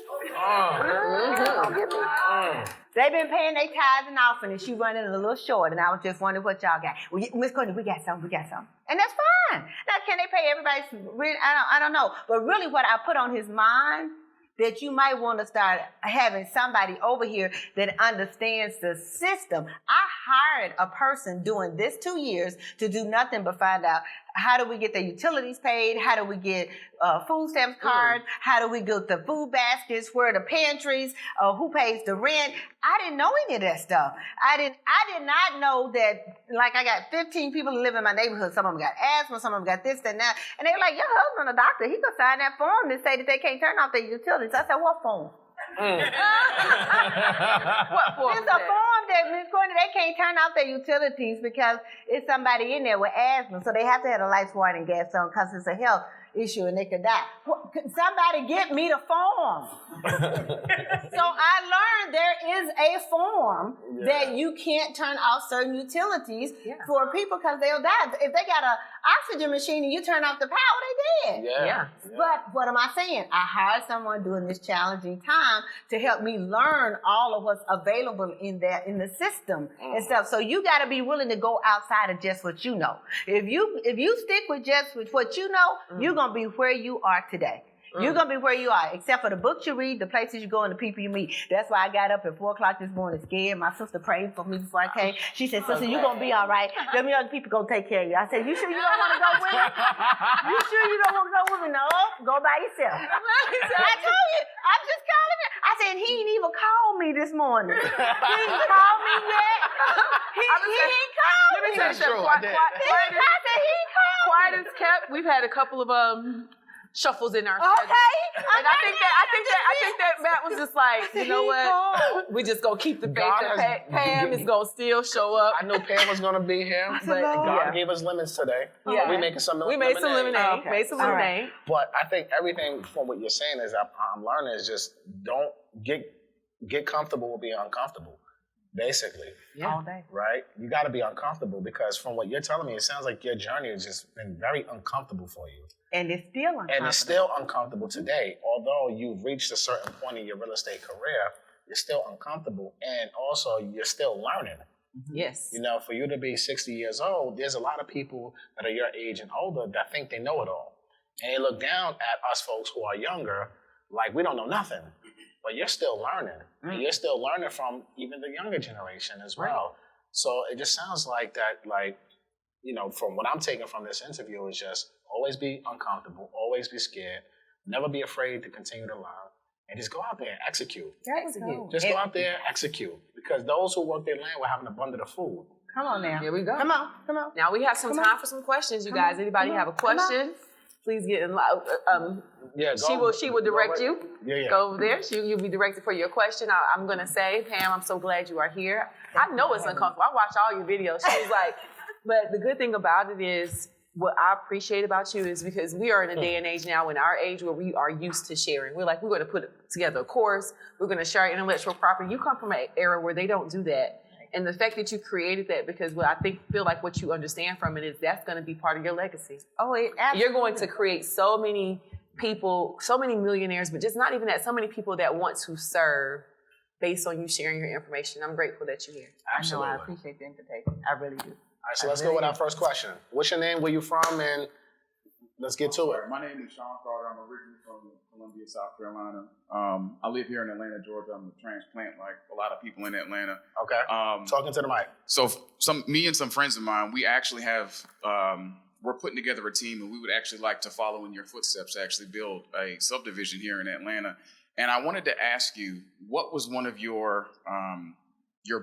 They've been paying their tithes and offering, and she running a little short. And I was just wondering what y'all got. Well, Miss Courtney, we got some. And that's fine. Now, can they pay everybody's rent? I don't know. But really what I put on his mind, that you might want to start having somebody over here that understands the system. I hired a person doing this 2 years to do nothing but find out, how do we get the utilities paid? How do we get food stamps cards? How do we get the food baskets? Where are the pantries? Who pays the rent? I didn't know any of that stuff. I did not know that, like, I got 15 people who live in my neighborhood. Some of them got asthma, some of them got this and that. And they were like, your husband a doctor. He could sign that form to say that they can't turn off their utilities. I said, what form?
What form?
It's a form that, Ms. Courtney, they can't turn off their utilities because it's somebody in there with asthma. So they have to have the lights, water, and gas on because it's a health issue and they could die. Somebody get me the form. So I learned there is a form that you can't turn off certain utilities for people because they'll die. If they got an oxygen machine and you turn off the power, they dead. But what am I saying? I hired someone during this challenging time to help me learn all of what's available in the system and stuff. So you got to be willing to go outside of just what you know. If you stick with just with what you know, you're going to be where you are today. You're going to be where you are, except for the books you read, the places you go, and the people you meet. That's why I got up at 4 o'clock this morning scared. My sister prayed for me before I came. She said, sister, you're going to be all right. Them young people going to take care of you. I said, you sure you don't want to go with me? You sure you don't want to go with me? No, go by yourself. I told you, I'm just calling it. I said, he ain't even called me this morning. He ain't called me yet. He ain't called me.
Let me tell you something. Quiet as kept. We've had a couple of shuffles in our schedule. And I think that Matt was just like, you know what? We just gonna keep the faith that Pam is gonna still show up.
I knew Pam was gonna be here, but God gave us lemons today.
Yeah.
We making some lemonade.
We made some lemonade. Made some lemonade.
But I think everything from what you're saying is I'm learning is just don't get comfortable with being uncomfortable. Basically.
Yeah.
All day.
Right? You got to be uncomfortable because from what you're telling me, it sounds like your journey has just been very uncomfortable for you.
And it's still uncomfortable.
And it's still uncomfortable today. Although you've reached a certain point in your real estate career, you're still uncomfortable. And also, you're still learning.
Yes.
You know, for you to be 60 years old, there's a lot of people that are your age and older that think they know it all. And they look down at us folks who are younger like we don't know nothing. But you're still learning. And you're still learning from even the younger generation as well. So it just sounds like that, like, you know, from what I'm taking from this interview is just always be uncomfortable, always be scared, never be afraid to continue to learn, and just go out there and execute. Just go out there and execute. Because those who work their land will have an abundance of food.
Come on now.
Here we go.
Come on.
Now we have some time for some questions, you guys. Anybody have a question? Please get in line. She will direct you.
Yeah.
Go over there. You'll be directed for your question. I'm going to say, Pam, I'm so glad you are here. I know it's uncomfortable. I watch all your videos. She's like, but the good thing about it is, what I appreciate about you is because we are in a day and age now in our age where we are used to sharing. We're like, we're going to put together a course. We're going to share intellectual property. You come from an era where they don't do that. And the fact that you created that, because what I feel like what you understand from it is that's going to be part of your legacy.
Oh, absolutely.
You're going to create so many people, so many millionaires, but just not even that, so many people that want to serve based on you sharing your information. I'm grateful that you're here.
Absolutely.
I appreciate the invitation. I really do.
All right, so let's go with our first question. What's your name? Where you from? And let's get to it.
My name is Sean Carter. I'm originally from Columbia, South Carolina. I live here in Atlanta, Georgia. I'm a transplant, like a lot of people in Atlanta.
Okay. Talking to the mic.
So me and some friends of mine, we actually have, we're putting together a team, and we would actually like to follow in your footsteps to actually build a subdivision here in Atlanta. And I wanted to ask you, what was one of your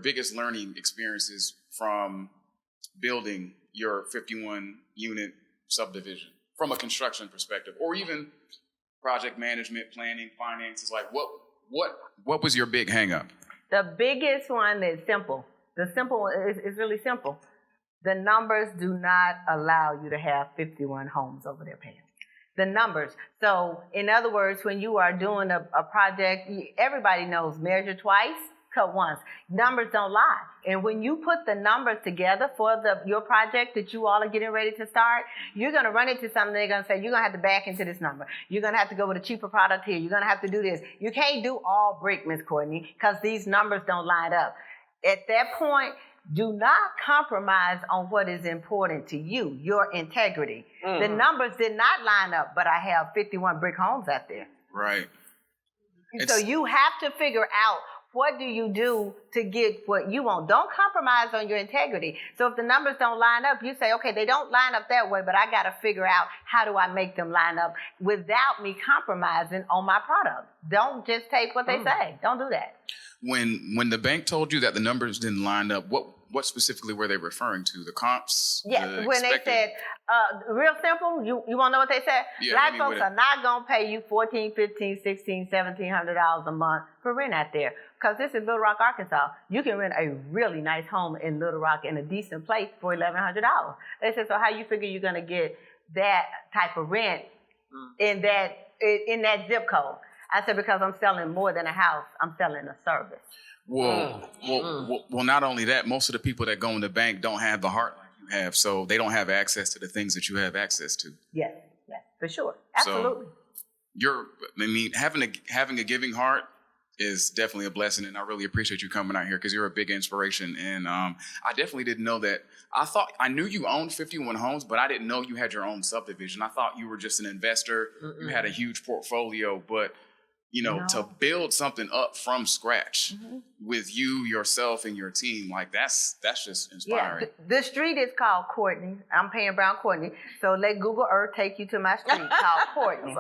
biggest learning experiences from building your 51-unit subdivision from a construction perspective, or even project management, planning, finances? Like, what was your big hang-up?
The biggest one is simple. The simple one is really simple. The numbers do not allow you to have 51 homes over there, Pam. The numbers. So, in other words, when you are doing a project, everybody knows measure twice, cut once. Numbers don't lie. And when you put the numbers together for your project that you all are getting ready to start, you're going to run into something. They're going to say, you're going to have to back into this number. You're going to have to go with a cheaper product here. You're going to have to do this. You can't do all brick, Miss Courtney, because these numbers don't line up. At that point, do not compromise on what is important to you, your integrity. The numbers did not line up, but I have 51 brick homes out there.
Right.
So you have to figure out, what do you do to get what you want? Don't compromise on your integrity. So if the numbers don't line up, you say, okay, they don't line up that way, but I got to figure out how do I make them line up without me compromising on my product. Don't just take what they say. Don't do that.
When the bank told you that the numbers didn't line up, what specifically were they referring to? The comps?
Yeah, when they said, real simple, you want to know what they said?
Yeah,
Black folks are not going to pay you $1,400, $1,500, $1,600, $1,700 a month for rent out there. Because this is Little Rock, Arkansas. You can rent a really nice home in Little Rock in a decent place for $1,100. They said, so how you figure you're going to get that type of rent in that zip code? I said, because I'm selling more than a house. I'm selling a service.
Well, not only that, most of the people that go in the bank don't have the heart like you have, so they don't have access to the things that you have access to.
Yes, for sure. Absolutely.
So having a giving heart is definitely a blessing, and I really appreciate you coming out here because you're a big inspiration. And I definitely didn't know that. I knew you owned 51 homes, but I didn't know you had your own subdivision. I thought you were just an investor. You had a huge portfolio, but to build something up from scratch with you, yourself, and your team, like that's just inspiring.
Yeah, the street is called Courtney. I'm Pam Brown Courtney. So let Google Earth take you to my street called Courtney.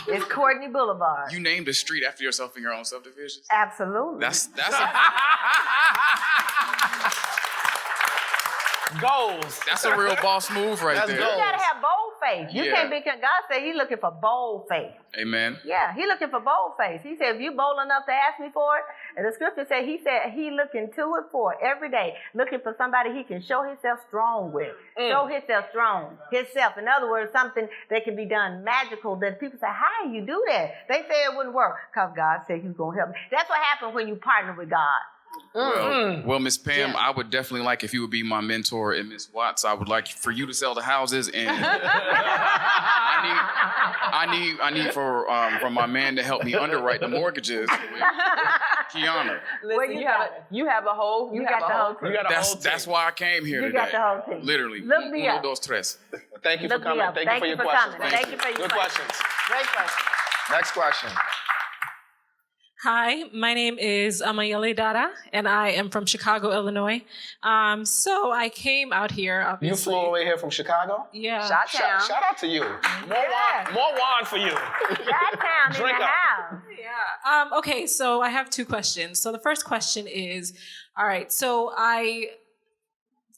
It's Courtney Boulevard.
You named a street after yourself in your own subdivision?
Absolutely.
That's
Goals.
That's a real boss move right there.
You gotta have bold faith. You can't be. God said He's looking for bold faith.
Amen.
Yeah, He's looking for bold faith. He said, if you bold enough to ask me for it, and the scripture said He looking to it for every day, looking for somebody He can show Himself strong with. Show Himself strong. Himself. In other words, something that can be done magical that people say, how do you do that? They say it wouldn't work because God said He's gonna help me. That's what happens when you partner with God.
Well, Miss Pam, I would definitely like if you would be my mentor, and Miss Watts, I would like for you to sell the houses, and I need for my man to help me underwrite the mortgages with Quiana.
Listen, you have a whole team.
That's why I came here today.
You got the whole team.
Literally.
Look me up.
Dos, tres.
Thank you for coming. Thank you for your questions.
Thank you for your
Good questions.
Great question.
Next question.
Hi, my name is Amayele Dada, and I am from Chicago, Illinois. So I came out here, obviously.
You flew away here from Chicago?
Yeah.
Shout out to you. More wine for you.
Chi-town in the house.
Yeah. Okay, so I have two questions. So the first question is, all right, so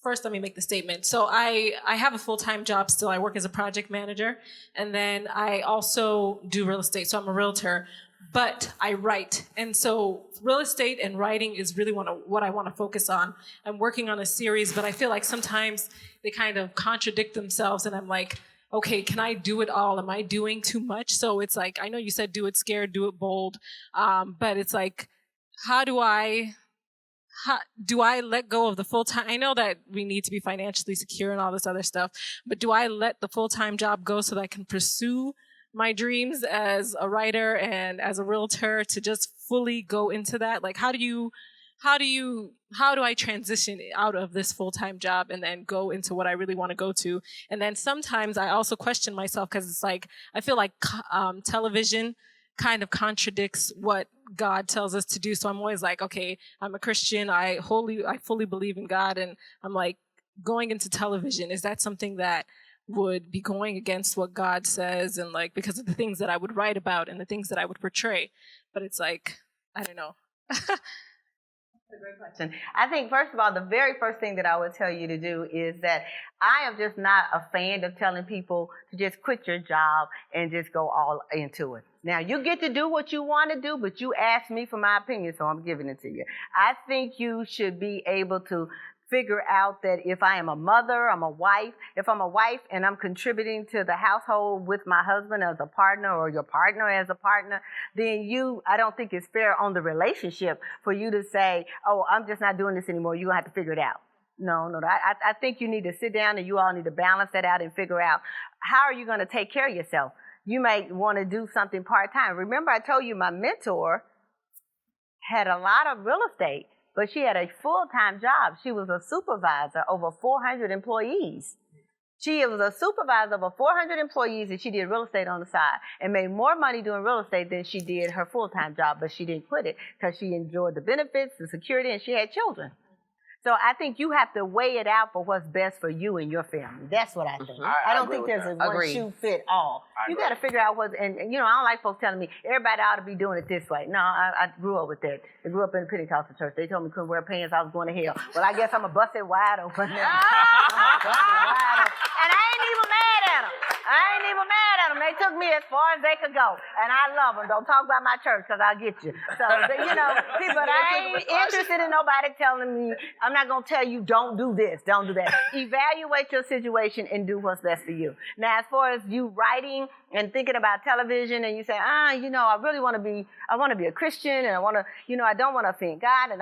first, let me make the statement. So I have a full-time job still. I work as a project manager, and then I also do real estate. So I'm a realtor. But I write. And so real estate and writing is really what I want to focus on. I'm working on a series, but I feel like sometimes they kind of contradict themselves. And I'm like, okay, can I do it all? Am I doing too much? So it's like, I know you said do it scared, do it bold. But it's like, do I let go of the full-time? I know that we need to be financially secure and all this other stuff, but do I let the full-time job go so that I can pursue my dreams as a writer and as a realtor to just fully go into that? Like, how do I transition out of this full-time job and then go into what I really want to go to? And then sometimes I also question myself because it's like, I feel like television kind of contradicts what God tells us to do. So I'm always like, okay, I'm a Christian. I fully believe in God. And I'm like, going into television, is that something that would be going against what God says, and like because of the things that I would write about and the things that I would portray? But it's like, I don't know.
That's a great question. I think, first of all, the very first thing that I would tell you to do is that I am just not a fan of telling people to just quit your job and just go all into it. Now, you get to do what you want to do, but you asked me for my opinion, so I'm giving it to you. I think you should be able to figure out that if I am a mother, I'm a wife. If I'm a wife and I'm contributing to the household with my husband as a partner, or your partner as a partner, then I don't think it's fair on the relationship for you to say, oh, I'm just not doing this anymore. You're going to have to figure it out. No. I think you need to sit down and you all need to balance that out and figure out how are you going to take care of yourself. You may want to do something part-time. Remember, I told you my mentor had a lot of real estate, but she had a full-time job. She was a supervisor over 400 employees. She was a supervisor over 400 employees, and she did real estate on the side and made more money doing real estate than she did her full-time job, but she didn't quit it because she enjoyed the benefits, the security, and she had children. So I think you have to weigh it out for what's best for you and your family. That's what I think. I don't think there's a one shoe fit all. You got to figure out and I don't like folks telling me everybody ought to be doing it this way. No, I grew up with that. I grew up in a Pentecostal church. They told me couldn't wear pants. I was going to hell. Well, I guess I'm going to bust it wide open now. And I ain't even mad at them. They took me as far as they could go. And I love them. Don't talk about my church because I'll get you. So, but I ain't interested in nobody telling me, I'm not going to tell you, don't do this, don't do that. Evaluate your situation and do what's best for you. Now, as far as you writing and thinking about television and you say, I really want to be a Christian and I don't want to offend God and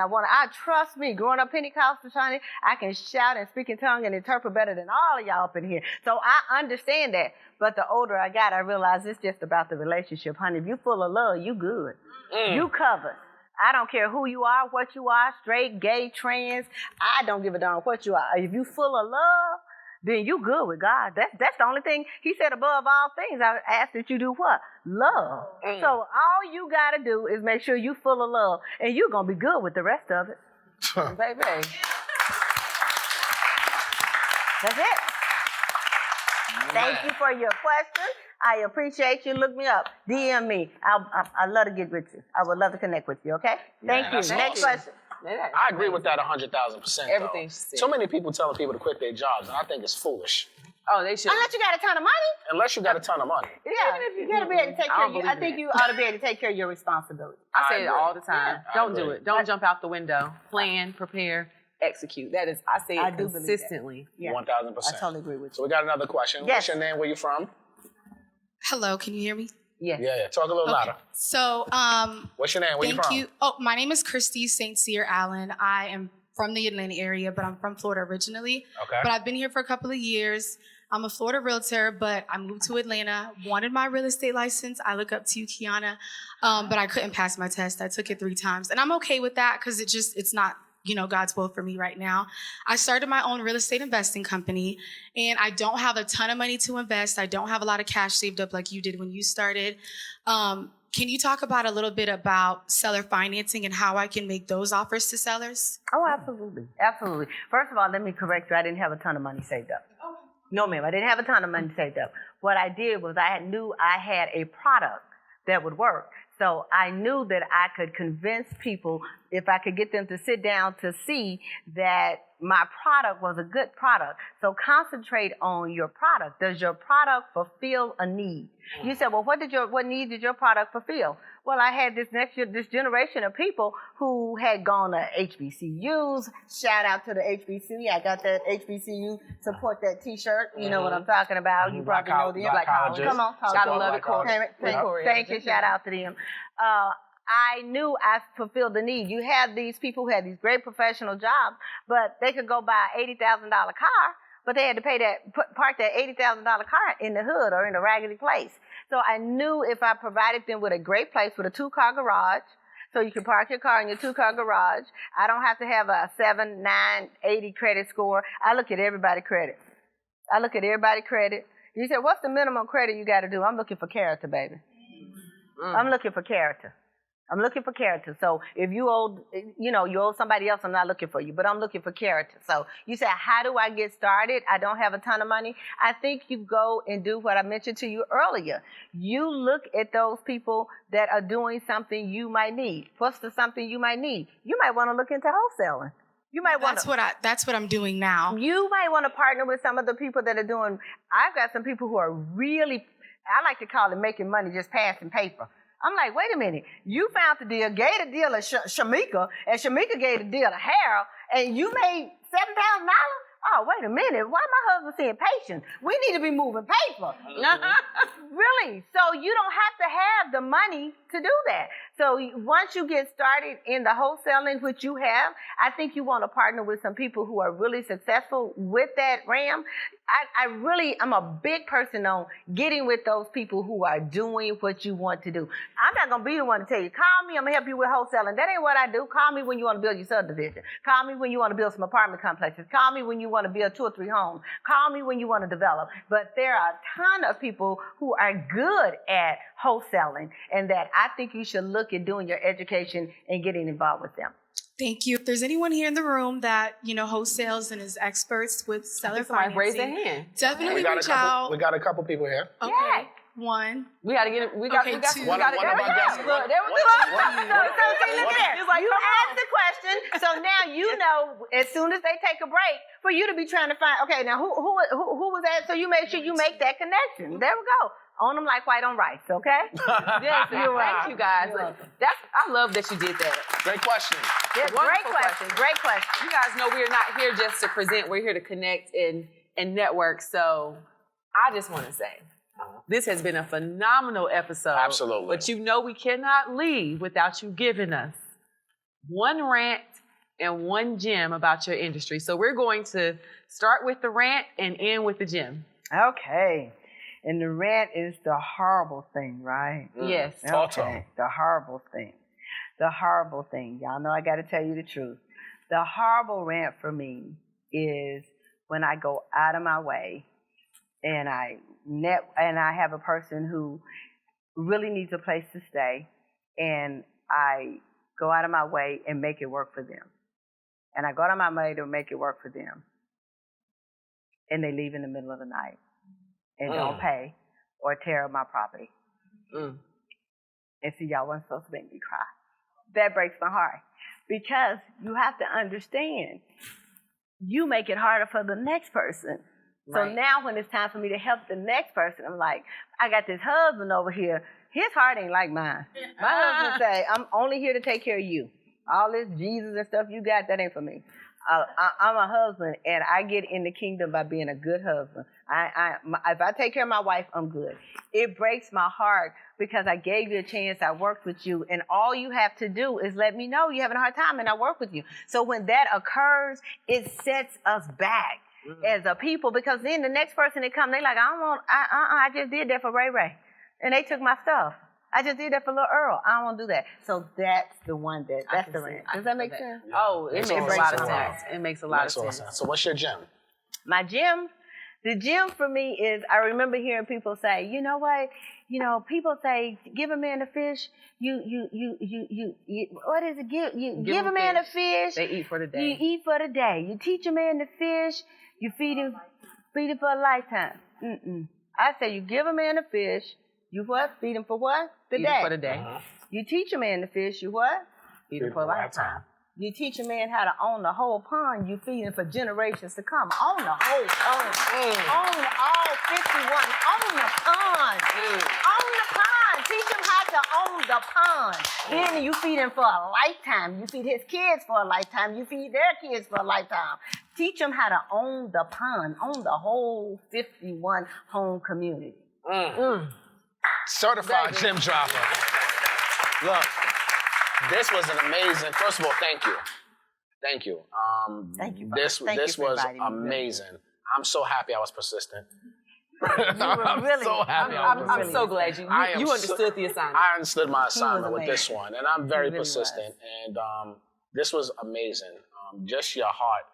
trust me, growing up Pentecostal, I can shout and speak in tongue and interpret better than all of y'all up in here. So I understand that. that. But the older I got, I realized it's just about the relationship, honey. If you full of love, you good. You covered. I don't care who you are, what you are, straight, gay, trans. I don't give a darn what you are. If you full of love, then you good with God. That's the only thing. He said above all things, I ask that you do what? Love. So all you got to do is make sure you full of love, and you're going to be good with the rest of it.
Baby.
That's it. Thank you for your question. I appreciate you. Look me up. DM me. I'd love to get with you. I would love to connect with you, okay? Thank you.
that's
Next
awesome.
question.
I agree with that 100,000%.
Everything
though.
she said.
So many people telling people to quit their jobs, and I think it's foolish.
Oh, they should.
Unless you got a ton of money.
Unless you got a ton of money.
Yeah, you got to be able to take care of you. I
believe
think
that.
you ought to be able to take care of your responsibility.
I say it
agree.
all the time.
Yeah, I
Don't do
agree.
it. Don't jump out the window. Plan, prepare, execute. That is, I say it
I do believe that.
consistently.
Yeah.
1,000%.
I totally agree with
So
you.
we got another question.
Yes.
What's your name? Where you from?
Hello, can you hear me?
Yes.
Yeah. Talk a little louder.
So,
What's your name? Where you
thank
from?
you. Oh, my name is Christy St. Cyr Allen. I am from the Atlanta area, but I'm from Florida originally.
Okay.
But I've been here for a couple of years. I'm a Florida realtor, but I moved to Atlanta, wanted my real estate license. I look up to you, Quiana, but I couldn't pass my test. I took it 3 times. And I'm okay with that because it's not, God's will for me right now. I started my own real estate investing company, and I don't have a ton of money to invest. I don't have a lot of cash saved up like you did when you started. Can you talk about a little bit about seller financing and how I can make those offers to sellers?
Oh, absolutely. Absolutely. First of all, let me correct you. I didn't have a ton of money saved up. No, ma'am. I didn't have a ton of money saved up. What I did was I knew I had a product that would work. So I knew that I could convince people, if I could get them to sit down, to see that my product was a good product. So concentrate on your product. Does your product fulfill a need? You said, well, what need did your product fulfill? Well, I had this generation of people who had gone to HBCUs. Shout out to the HBCU. I got that HBCU support that T-shirt. You know what I'm talking about. You probably know them.
Black colleges.
Come on, talk
Gotta
to
love
them.
it, Corey.
Thank you. Shout out to them. I knew I fulfilled the need. You had these people who had these great professional jobs, but they could go buy an $80,000 car, but they had to park that $80,000 car in the hood or in a raggedy place. So I knew if I provided them with a great place with a 2-car garage, so you can park your car in your 2-car garage. I don't have to have a 7, 9, 80 credit score. I look at everybody's credit. You said, what's the minimum credit you got to do? I'm looking for character, baby. I'm looking for character. So if you owe somebody else, I'm not looking for you, but I'm looking for character. So you said, how do I get started? I don't have a ton of money. I think you go and do what I mentioned to you earlier. You look at those people that are doing something you might need. What's the something you might need? You might want to look into wholesaling. You might want
That's what I'm doing now.
You might want to partner with some of the people that are doing. I've got some people who are really, I like to call it making money just passing paper. I'm like, wait a minute. You found the deal, gave the deal to Shamika, and Shamika gave the deal to Harold, and you made $7,000? Oh, wait a minute. Why my husband saying patience? We need to be moving paper. Really? So you don't have to have the money to do that. So once you get started in the wholesaling, which you have, I think you want to partner with some people who are really successful with that RAM. I'm a big person on getting with those people who are doing what you want to do. I'm not going to be the one to tell you, call me, I'm going to help you with wholesaling. That ain't what I do. Call me when you want to build your subdivision. Call me when you want to build some apartment complexes. Call me when you want to build 2 or 3 homes. Call me when you want to develop. But there are a ton of people who are good at wholesaling, and that I think you should look at doing your education and getting involved with them.
Thank you. If there's anyone here in the room that, wholesales and is experts with seller
Somebody
financing,
raise their hand.
definitely reach out.
We got a couple people here.
Okay.
Yeah.
1.
We got to get it. We got
2.
we got
One of our guests.
Look, there we go.
So see, look there.
He's like,
You
come on.
asked the question, so now you know as soon as they take a break for you to be trying to find. Okay, now who was that? So you make sure you make that connection. There we go. On them like white on rice. Okay.
Yes,
You're
thank you guys. I love that you did that.
Great question.
Yeah, great
Wonderful
question. Great question.
You guys know we're not here just to present. We're here to connect and network. So I just want to say, this has been a phenomenal episode.
Absolutely.
But we cannot leave without you giving us one rant and one gem about your industry. So we're going to start with the rant and end with the gem.
Okay. And the rent is the horrible thing, right?
Yes.
Okay, the horrible thing. The horrible thing. Y'all know I got to tell you the truth. The horrible rant for me is when I go out of my way and I have a person who really needs a place to stay, and I go out of my way and make it work for them. And I go out of my way to make it work for them. And they leave in the middle of the night and don't pay or tear up my property. And see, y'all wasn't supposed to make me cry. That breaks my heart, because you have to understand, you make it harder for the next person. So now when it's time for me to help the next person, I'm like, I got this husband over here. His heart ain't like mine. My husband say, I'm only here to take care of you. All this Jesus and stuff you got, that ain't for me. I'm a husband, and I get in the kingdom by being a good husband. If I take care of my wife, I'm good. It breaks my heart because I gave you a chance, I worked with you, and all you have to do is let me know you're having a hard time, and I work with you. So when that occurs, it sets us back as a people, because then the next person that comes, they like, I just did that for Ray Ray, and they took my stuff. I just did that for little Earl. I don't want to do that. So that's the one that's the rant. Does that make sense?
Oh, it makes a lot of sense. It makes a lot of sense.
So what's your gym?
My gym? The gym for me is, I remember hearing people say, you know what? You know, people say, give a man a fish. What is it? Give a man a fish.
They eat for the day.
You eat for the day. You teach a man to fish. You feed him for a lifetime. I say you give a man a fish. You what? Feed him for what? The
Feed
day.
him for the day.
You teach a man to fish. You what?
Feed him for a lifetime.
You teach a man how to own the whole pond. You feed him for generations to come. Own the whole pond. Own all 51. Own the pond. Own the pond. Teach him how to own the pond. Then you feed him for a lifetime. You feed his kids for a lifetime. You feed their kids for a lifetime. Teach them how to own the pond. Own the whole 51 home community.
Certified gym dropper. Look, this was an amazing. First of all, thank you.
Thank you.
This was amazing. I'm so happy I was persistent. I'm so happy.
I'm so glad you understood the assignment.
I understood my assignment with this one, and I'm very persistent. And this was amazing. Just your heart,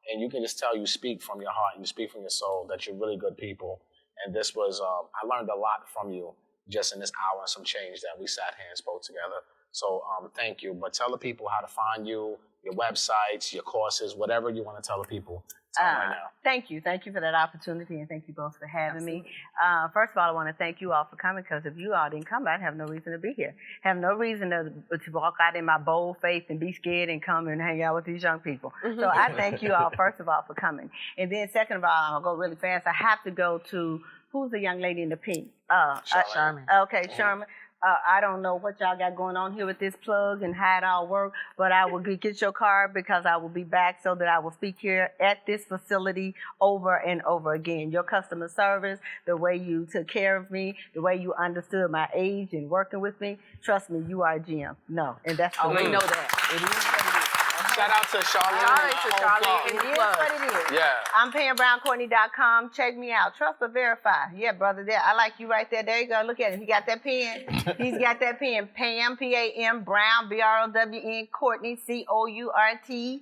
and you can just tell you speak from your heart, you speak from your soul, that you're really good people. And this was, I learned a lot from you just in this hour and some change that we sat here and spoke together. So thank you. But tell the people how to find you, your websites, your courses, whatever you want to tell the people. Right now.
Thank you. Thank you for that opportunity, and thank you both for having me. First of all, I want to thank you all for coming, because if you all didn't come, I'd have no reason to be here. Have no reason to walk out in my bold faith and be scared and come and hang out with these young people. So I thank you all, first of all, for coming. And then second of all, I'll go really fast. I have to go to, who's the young lady in the pink?
Sherman.
Okay, Sherman. I don't know what y'all got going on here with this plug and how it all works, but I will get your card, because I will be back so that I will speak here at this facility over and over again. Your customer service, the way you took care of me, the way you understood my age and working with me, trust me, you are a GM. No, and that's the
we know that. It is what it is.
Shout out to Charlotte.
It is what it is.
Yeah.
I'm PamBrownCourtney.com. Check me out. Trust but verify. Yeah, brother. There. I like you right there. There you go. Look at him. He got that pen. He's got that pen. Pam, P-A-M, Brown, B-R-O-W-N, Courtney, C-O-U-R-T.com.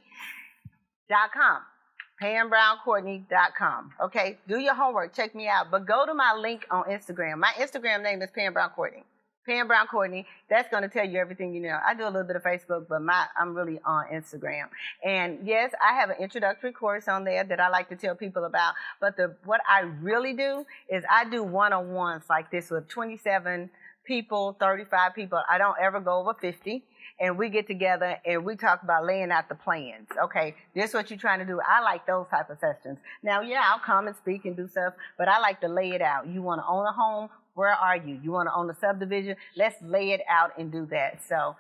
PamBrownCourtney.com. Okay? Do your homework. Check me out. But go to my link on Instagram. My Instagram name is Pam Brown Courtney. Pam Brown Courtney, that's going to tell you everything you know. I do a little bit of Facebook, but I'm really on Instagram. And yes, I have an introductory course on there that I like to tell people about. But what I really do is I do one-on-ones like this with 27 people, 35 people. I don't ever go over 50. And we get together and we talk about laying out the plans. Okay, this is what you're trying to do. I like those type of sessions. Now, yeah, I'll come and speak and do stuff, but I like to lay it out. You want to own a home? Where are you? You want to own a subdivision? Let's lay it out and do that. So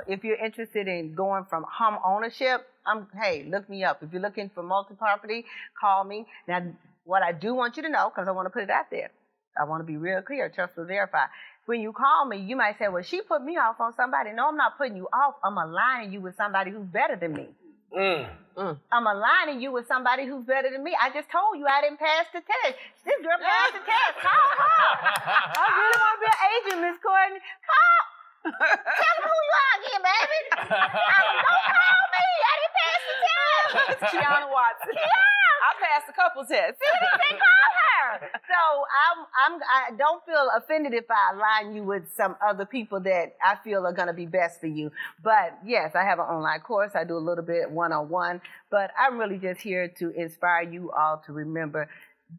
if you're interested in going from home ownership, hey, look me up. If you're looking for multi-property, call me. Now, what I do want you to know, because I want to put it out there, I want to be real clear, trust but verify. When you call me, you might say, well, she put me off on somebody. No, I'm not putting you off. I'm aligning you with somebody who's better than me. I'm aligning you with somebody who's better than me. I just told you I didn't pass the test. This girl passed the test. Call her. I really want to be an agent, Miss Courtney. Call. Tell them who you are again, baby. Don't call me. I didn't pass the test.
It's Quiana Watson.
Quiana.
I passed a couple tests.
They call her. So I don't feel offended if I align you with some other people that I feel are going to be best for you. But yes, I have an online course. I do a little bit one-on-one. But I'm really just here to inspire you all to remember,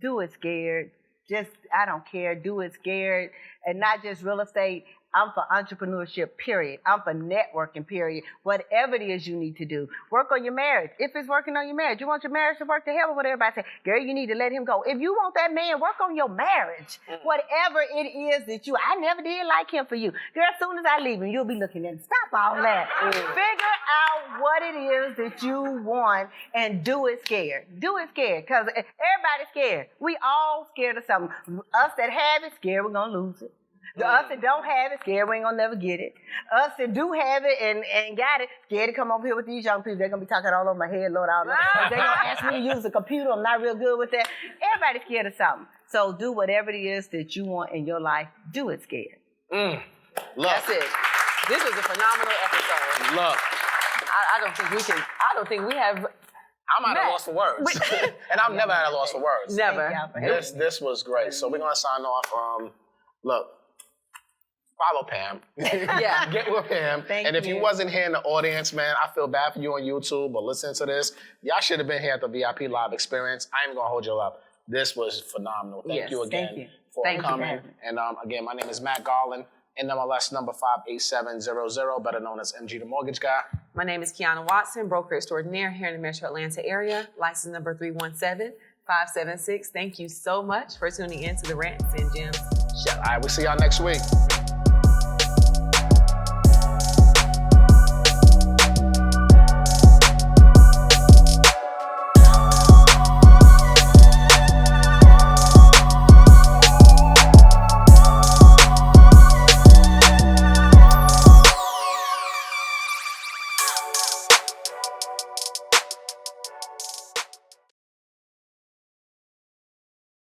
do it scared. Just, I don't care. Do it scared. And not just real estate. I'm for entrepreneurship, period. I'm for networking, period. Whatever it is you need to do. Work on your marriage. If it's working on your marriage, you want your marriage to work to hell, what everybody say, girl, you need to let him go. If you want that man, work on your marriage. Whatever it is that I never did like him for you. Girl, as soon as I leave him, you'll be looking at him. Stop all that. Figure out what it is that you want and do it scared. Do it scared, because everybody's scared. We all scared of something. Us that have it, scared we're going to lose it. Us that don't have it, scared we ain't gonna never get it. Us that do have it and got it, scared to come over here with these young people. They're gonna be talking all over my head, Lord. They're gonna ask me to use the computer. I'm not real good with that. Everybody's scared of something. So do whatever it is that you want in your life. Do it scared.
Look.
That's it. This was a phenomenal episode.
Look.
I don't think we have.
I'm at a loss for words. And I've never had a loss for words.
Never.
This was great. So we're gonna sign off. Look. Follow Pam.
Yeah.
Get with Pam.
Thank
If you
you.
wasn't here in the audience, man, I feel bad for you on YouTube, but listen to this. Y'all should have been here at the VIP Live experience. I ain't gonna hold you up. This was phenomenal. Thank
Yes,
you again
thank you.
for
Thank you for
coming.
having me.
And again, my name is Matt Garland, NMLS number 58700, better known as MG the Mortgage Guy.
My name is Quiana Watson, broker extraordinaire here in the Metro Atlanta area, license number 317-576. Thank you so much for tuning in to the Rants and Gems show.
All right, we'll see y'all next week.